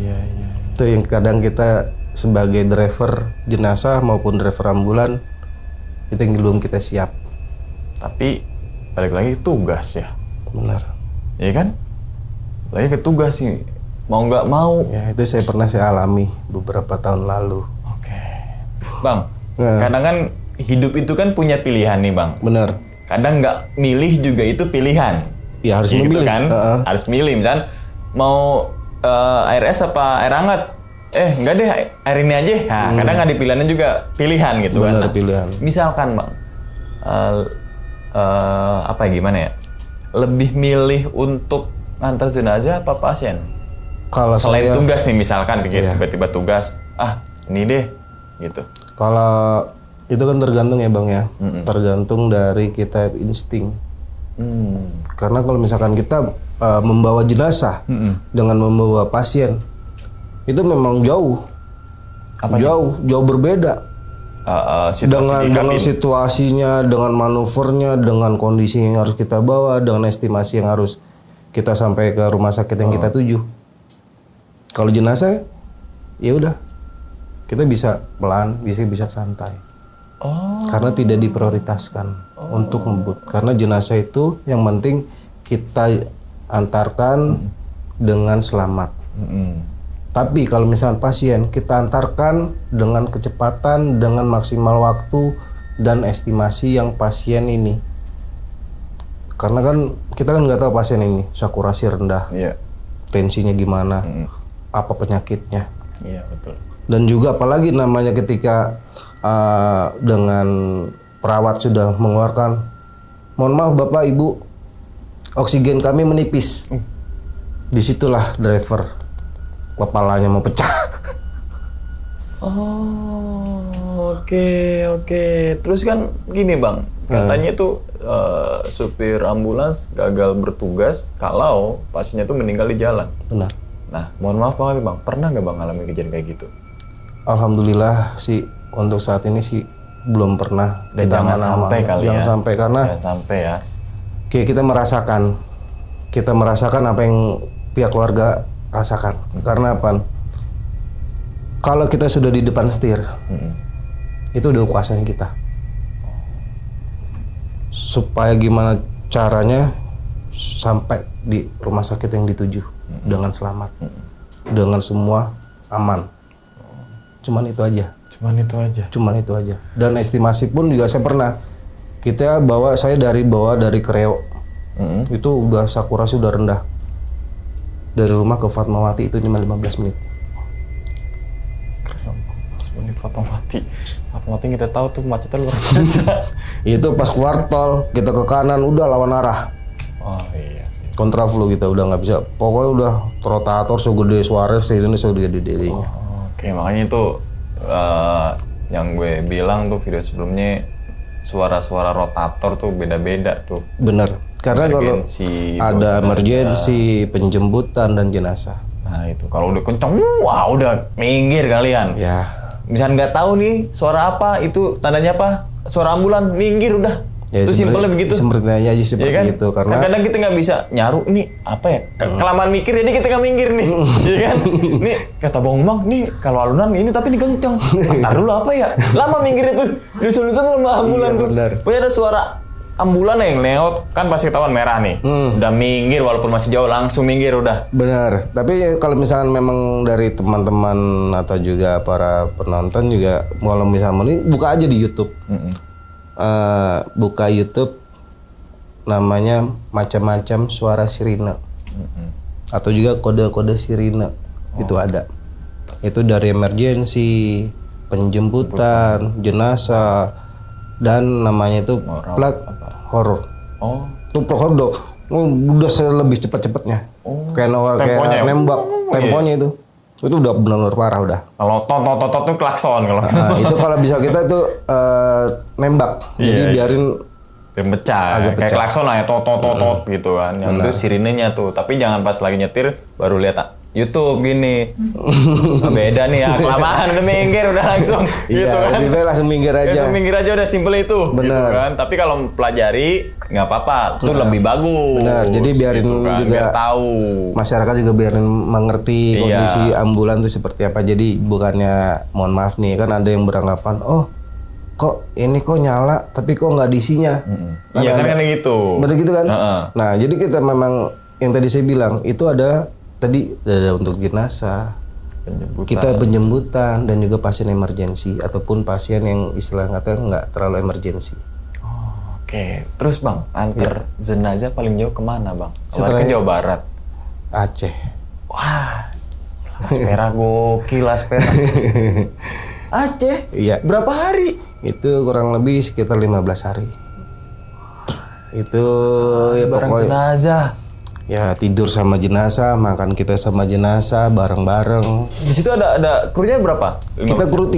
[SPEAKER 1] Itu yang kadang kita sebagai driver jenazah maupun driver ambulan, itu yang belum kita siap.
[SPEAKER 2] Tapi balik lagi tugas ya.
[SPEAKER 1] Benar.
[SPEAKER 2] Iya kan? Lagi ke tugas sih. Mau nggak mau.
[SPEAKER 1] Ya itu saya alami beberapa tahun lalu.
[SPEAKER 2] Oke. Bang, kadang kan hidup itu kan punya pilihan nih Bang.
[SPEAKER 1] Benar.
[SPEAKER 2] Kadang nggak milih juga itu pilihan.
[SPEAKER 1] Ya harus
[SPEAKER 2] Ya,
[SPEAKER 1] memilih.
[SPEAKER 2] gitu kan? Harus milih. Misal mau air es apa air hangat? Enggak deh, air ini aja. Nah, kadang ada pilihannya juga pilihan gitu.
[SPEAKER 1] Benar,
[SPEAKER 2] kan. Nah,
[SPEAKER 1] pilihan.
[SPEAKER 2] Misalkan Bang, apa ya, gimana ya? Lebih milih untuk ngantar jenazah apa pasien?
[SPEAKER 1] Kalau
[SPEAKER 2] Selain
[SPEAKER 1] saya,
[SPEAKER 2] tugas nih misalkan gitu,
[SPEAKER 1] Iya.
[SPEAKER 2] tiba-tiba tugas, ini deh gitu.
[SPEAKER 1] kalau itu kan tergantung ya Bang ya. Tergantung dari kita insting. Karena kalau misalkan kita membawa jenazah dengan membawa pasien, itu memang jauh. Jauh berbeda. Dengan situasinya, dengan manuvernya, dengan kondisi yang harus kita bawa, dengan estimasi yang harus kita sampai ke rumah sakit yang kita tuju. Kalau jenazah, ya udah, kita bisa pelan, bisa santai. Karena tidak diprioritaskan untuk ngebut. Karena jenazah itu yang penting kita antarkan dengan selamat. Tapi kalau misalnya pasien, kita antarkan dengan kecepatan, dengan maksimal waktu dan estimasi yang pasien ini. Karena kan kita kan nggak tahu pasien ini saturasi rendah, tensinya gimana, apa penyakitnya.
[SPEAKER 2] Iya betul.
[SPEAKER 1] Dan juga apalagi namanya ketika dengan perawat sudah mengeluarkan, mohon maaf Bapak Ibu, oksigen kami menipis. Disitulah driver kepalanya mau pecah.
[SPEAKER 2] Oke. Terus kan gini Bang, Katanya itu supir ambulans gagal bertugas kalau pasiennya tuh meninggal di jalan.
[SPEAKER 1] Benar.
[SPEAKER 2] Nah, mohon maaf banget Bang, pernah nggak Bang ngalamin kejadian kayak gitu?
[SPEAKER 1] Alhamdulillah sih untuk saat ini sih belum pernah.
[SPEAKER 2] Dan jangan sampai kali
[SPEAKER 1] jangan
[SPEAKER 2] ya.
[SPEAKER 1] sampai karena
[SPEAKER 2] Jangan sampai ya.
[SPEAKER 1] kayak kita merasakan apa yang pihak keluarga rasakan. Karena apa? Kalau kita sudah di depan setir, itu udah kuasanya kita. Supaya gimana caranya sampai di rumah sakit yang dituju dengan selamat, dengan semua aman. Cuman itu aja. Cuman itu aja. Dan estimasi pun juga saya pernah. Saya bawa dari Kreo. Itu udah sakurasi udah rendah. Dari rumah ke Fatmawati itu cuma 15 menit.
[SPEAKER 2] Menit Fatmawati kita tahu tuh macetnya luar biasa.
[SPEAKER 1] Itu pas keluar tol, kita ke kanan udah lawan arah.
[SPEAKER 2] Oh iya sih.
[SPEAKER 1] Kontraflow kita udah nggak bisa. Pokoknya udah rotator segede Suarez ini segede-gedenya.
[SPEAKER 2] Oke, makanya itu yang gue bilang tuh video sebelumnya suara-suara rotator tuh beda-beda tuh.
[SPEAKER 1] Bener. Karena kalau ada emergensi, penjemputan dan jenazah.
[SPEAKER 2] Nah itu kalau udah kenceng, wah udah minggir kalian.
[SPEAKER 1] Ya.
[SPEAKER 2] Misalnya nggak tahu nih suara apa, itu tandanya apa? Suara ambulan, minggir udah.
[SPEAKER 1] Ya,
[SPEAKER 2] itu simpelnya begitu.
[SPEAKER 1] Sepertinya aja seperti
[SPEAKER 2] ya kan?
[SPEAKER 1] itu karena
[SPEAKER 2] kadang kita nggak bisa nyaru ini apa ya kelamaan mikir jadi kita nggak minggir nih, ya kan? Nih kata Bang Bang nih kalau alunan ini tapi ini kenceng. Ntar dulu apa ya? Lama minggir itu. Lusun-lusun lama ambulan tuh.
[SPEAKER 1] Benar.
[SPEAKER 2] Pokoknya ada suara ambulan yang lewat kan pasti ketahuan merah nih. Udah minggir walaupun masih jauh langsung minggir udah.
[SPEAKER 1] benar. Tapi kalau misalkan memang dari teman-teman atau juga para penonton juga kalau misalnya ini buka aja di YouTube. Buka YouTube namanya macam-macam suara sirine atau juga kode-kode sirine itu ada. Itu dari emergensi, penjemputan, jenazah dan namanya itu plat horor.
[SPEAKER 2] Oh.
[SPEAKER 1] Itu horor udah lebih cepat-cepatnya. Kayak nembak temponya itu. Itu udah benar-benar parah udah.
[SPEAKER 2] Kalau tot tuh klakson kalau.
[SPEAKER 1] Nah, itu kalau bisa kita tuh nembak. Jadi biarin
[SPEAKER 2] pecah.
[SPEAKER 1] Agak
[SPEAKER 2] Kayak
[SPEAKER 1] pecah.
[SPEAKER 2] klakson lah ya, tot gitu kan. Yang itu sirinenya tuh. Tapi jangan pas lagi nyetir baru lihat YouTube gini. Beda nih ya, kelamaan udah minggir udah langsung gitu
[SPEAKER 1] iya,
[SPEAKER 2] kan.
[SPEAKER 1] lebih baik langsung minggir aja.
[SPEAKER 2] Itu minggir aja udah simple itu.
[SPEAKER 1] Bener.
[SPEAKER 2] Gitu kan. Tapi kalau pelajari nggak apa-apa, itu lebih bagus.
[SPEAKER 1] Benar, jadi biarin
[SPEAKER 2] gitu kan.
[SPEAKER 1] juga
[SPEAKER 2] biar tahu.
[SPEAKER 1] Masyarakat juga biarin mengerti kondisi ambulan itu seperti apa. Jadi bukannya mohon maaf nih kan ada yang beranggapan, oh kok ini kok nyala tapi kok nggak diisinya.
[SPEAKER 2] Iya kan gitu.
[SPEAKER 1] Benar gitu kan. Nah jadi kita memang yang tadi saya bilang itu adalah tadi ada untuk jenazah, kita penjemputan dan juga pasien emergensi ataupun pasien yang istilah kata nggak terlalu emergensi.
[SPEAKER 2] Oke, terus Bang, antar jenazah paling jauh kemana Bang? Setelah ke
[SPEAKER 1] Setelahnya-
[SPEAKER 2] Jawa Barat.
[SPEAKER 1] Aceh.
[SPEAKER 2] Wah, Las Perak gokil, Las Perak. Aceh?
[SPEAKER 1] Iya.
[SPEAKER 2] Berapa hari?
[SPEAKER 1] Itu kurang lebih sekitar 15 hari. Itu ya
[SPEAKER 2] Barang
[SPEAKER 1] pokoknya
[SPEAKER 2] jenazah.
[SPEAKER 1] ya tidur sama jenazah, makan kita sama jenazah bareng-bareng.
[SPEAKER 2] Di situ ada krunya berapa?
[SPEAKER 1] Kita kru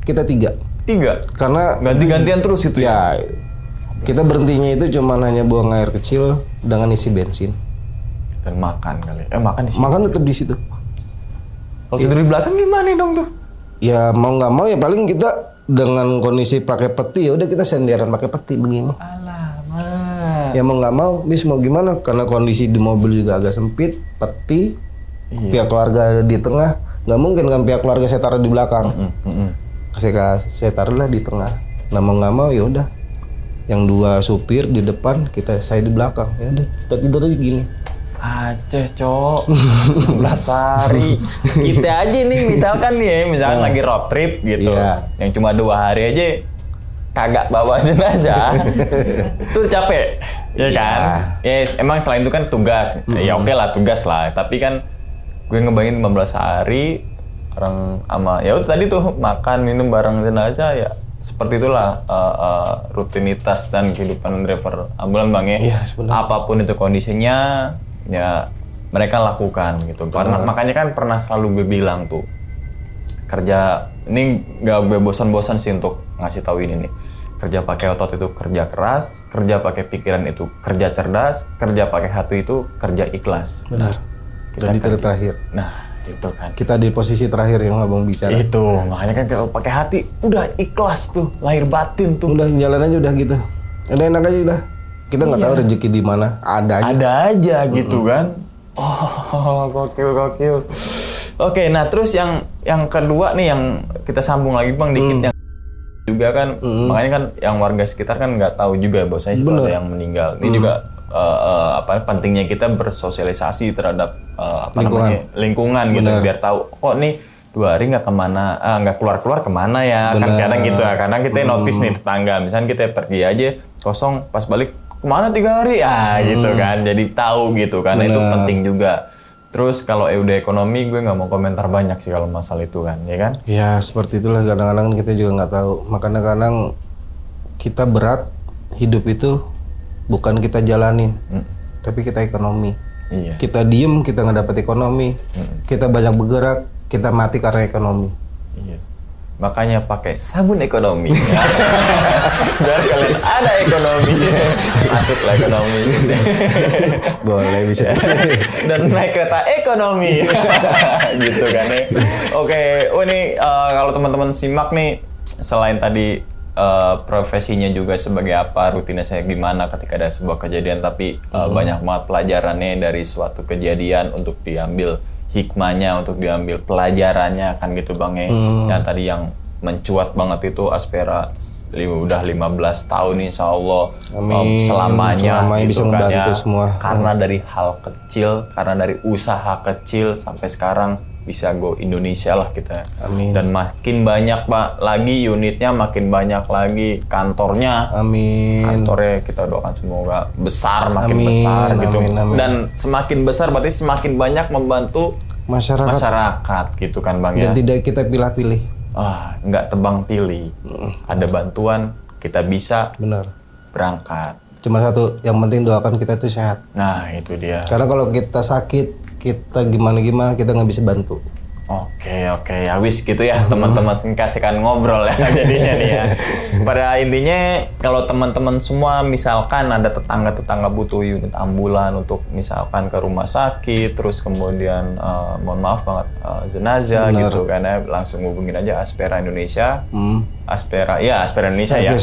[SPEAKER 1] kita tiga.
[SPEAKER 2] 3.
[SPEAKER 1] Karena
[SPEAKER 2] Ganti-gantian terus itu ya?
[SPEAKER 1] ya kita berhentinya itu cuma hanya buang air kecil dengan isi bensin.
[SPEAKER 2] Dan makan kali. Makan di situ.
[SPEAKER 1] Makan tetap di situ.
[SPEAKER 2] Kalau tidur di belakang gimana dong tuh?
[SPEAKER 1] Ya mau nggak mau ya paling kita dengan kondisi pakai peti ya udah kita senderan pakai peti begini.
[SPEAKER 2] Alamak.
[SPEAKER 1] Ya mau nggak mau, bis mau gimana? Karena kondisi di mobil juga agak sempit, peti, pihak keluarga ada di tengah, nggak mungkin kan pihak keluarga saya taruh di belakang. Saya taruhlah di tengah. Nah mau nggak mau ya udah, yang 2 supir di depan, saya di belakang. Ya udah kita tidur aja gini.
[SPEAKER 2] Aceh cok 16 hari kita aja nih misalkan lagi road trip gitu yang cuma 2 hari aja kagak bawa jenazah tuh capek ya kan. Yes, emang selain itu kan tugas ya oke lah tugas lah, tapi kan gue ngebayangin 15 hari orang sama ya udah tadi tuh makan minum bareng jenazah ya seperti itulah rutinitas dan kehidupan driver ambulan Bang ya.
[SPEAKER 1] Iya, sebenarnya.
[SPEAKER 2] Apapun itu kondisinya ya mereka lakukan gitu. Karena makanya kan pernah selalu gue bilang tuh kerja ini nggak gue bosan-bosan sih untuk ngasih tahu ini nih. Kerja pakai otot itu kerja keras, kerja pakai pikiran itu kerja cerdas, kerja pakai hati itu kerja ikhlas.
[SPEAKER 1] Benar. Dan itu terakhir.
[SPEAKER 2] Nah, itu kan.
[SPEAKER 1] Kita di posisi terakhir yang abang bicara.
[SPEAKER 2] Itu, makanya kan kalau pakai hati udah ikhlas tuh, lahir batin tuh.
[SPEAKER 1] Udah jalan aja udah gitu. Udah enak aja udah. Kita nggak tahu rezeki di mana, ada aja.
[SPEAKER 2] Ada aja gitu kan. Oh, gokil. Oke, nah terus yang kedua nih yang kita sambung lagi Bang dikit yang juga kan, makanya kan yang warga sekitar kan nggak tahu juga bahwasanya itu ada yang meninggal. Ini juga pentingnya kita bersosialisasi terhadap lingkungan gitu biar tahu kok nih 2 hari nggak kemana, nggak keluar kemana ya. Kan kadang gitu ya, kadang kita notice nih tetangga, misalnya kita pergi aja kosong, pas balik kemana 3 hari ya gitu kan, jadi tahu gitu kan. Itu penting juga. Terus kalau udah ekonomi, gue nggak mau komentar banyak sih kalau masalah itu kan, ya kan?
[SPEAKER 1] Ya seperti itulah, kadang-kadang kita juga nggak tahu. Makanya kadang kita berat, hidup itu bukan kita jalanin, tapi kita ekonomi.
[SPEAKER 2] Iya.
[SPEAKER 1] Kita diem, kita nggak dapat ekonomi. Kita banyak bergerak, kita mati karena ekonomi.
[SPEAKER 2] Iya. Makanya pakai sabun ekonomi. Biar kalian ada ekonomi. Masuklah ekonomi.
[SPEAKER 1] Boleh bisa.
[SPEAKER 2] Dan naik kereta ekonomi. Gitu kan ya. Oke, ini kalau teman-teman simak nih, selain tadi profesinya juga sebagai apa, rutinitasnya gimana ketika ada sebuah kejadian, tapi banyak banget pelajarannya dari suatu kejadian untuk diambil hikmahnya, untuk diambil pelajarannya kan gitu Bang ya. Yang tadi yang mencuat banget itu Aspera udah 15 tahun insya Allah. Selamanya gitu
[SPEAKER 1] bisa
[SPEAKER 2] kan
[SPEAKER 1] membantu
[SPEAKER 2] ya.
[SPEAKER 1] semua.
[SPEAKER 2] Karena dari hal kecil, karena dari usaha kecil sampai sekarang bisa go Indonesia lah kita.
[SPEAKER 1] Amin.
[SPEAKER 2] Dan makin banyak Pak lagi unitnya, makin banyak lagi kantornya.
[SPEAKER 1] Amin.
[SPEAKER 2] Kantornya kita doakan semoga besar, makin
[SPEAKER 1] Amin,
[SPEAKER 2] besar gitu.
[SPEAKER 1] amin.
[SPEAKER 2] Dan semakin besar berarti semakin banyak membantu masyarakat gitu kan Bang ya.
[SPEAKER 1] Dan tidak kita pilih-pilih.
[SPEAKER 2] Nggak tebang pilih. Ada bantuan, kita bisa
[SPEAKER 1] Benar.
[SPEAKER 2] berangkat.
[SPEAKER 1] Cuma satu, yang penting doakan kita itu sehat.
[SPEAKER 2] Nah itu dia.
[SPEAKER 1] Karena kalau kita sakit, kita gimana-gimana, kita nggak bisa bantu.
[SPEAKER 2] Oke, ya wis gitu ya teman-teman, kasihkan ngobrol ya jadinya nih ya. Pada intinya kalau teman-teman semua misalkan ada tetangga-tetangga butuh unit ambulan untuk misalkan ke rumah sakit, terus kemudian mohon maaf banget jenazah gitu kan ya, langsung hubungin aja Aspera Indonesia. Aspera Indonesia ya.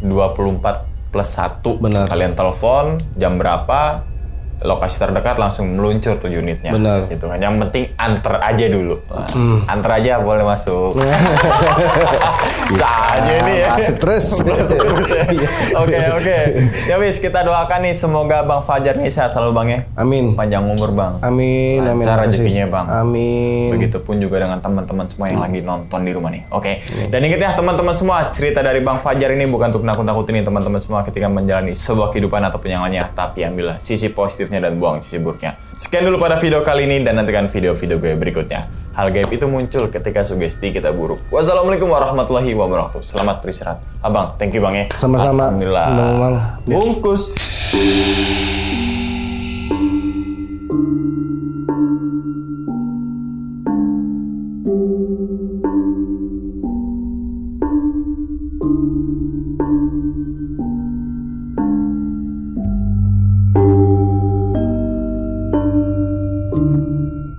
[SPEAKER 2] 24+1.
[SPEAKER 1] Benar.
[SPEAKER 2] Kalian telepon jam berapa, lokasi terdekat langsung meluncur tuh unitnya.
[SPEAKER 1] Benar.
[SPEAKER 2] Gitu kan. Yang penting anter aja dulu. Anter aja boleh masuk. Bisa aja ini ya.
[SPEAKER 1] Masuk terus.
[SPEAKER 2] Oke. Ya wis, kita doakan nih semoga Bang Fajar nih sehat selalu Bang ya.
[SPEAKER 1] Amin.
[SPEAKER 2] Panjang umur Bang.
[SPEAKER 1] Amin.
[SPEAKER 2] Lancar rezekinya Bang.
[SPEAKER 1] Amin.
[SPEAKER 2] Begitupun juga dengan teman-teman semua yang lagi nonton di rumah nih. Oke. Dan ingat ya teman-teman semua, cerita dari Bang Fajar ini bukan untuk nakut-nakutin nih teman-teman semua ketika menjalani sebuah kehidupan ataupun yang lainnya, tapi ambillah sisi positifnya dan buang sisi buruknya. Sekian dulu pada video kali ini dan nantikan video-video gue berikutnya. Hal gaib itu muncul ketika sugesti kita buruk. Wassalamualaikum warahmatullahi wabarakatuh. Selamat beristirahat. Abang, thank you Bang ya.
[SPEAKER 1] Sama-sama.
[SPEAKER 2] Alhamdulillah.
[SPEAKER 1] Bang.
[SPEAKER 2] Bungkus.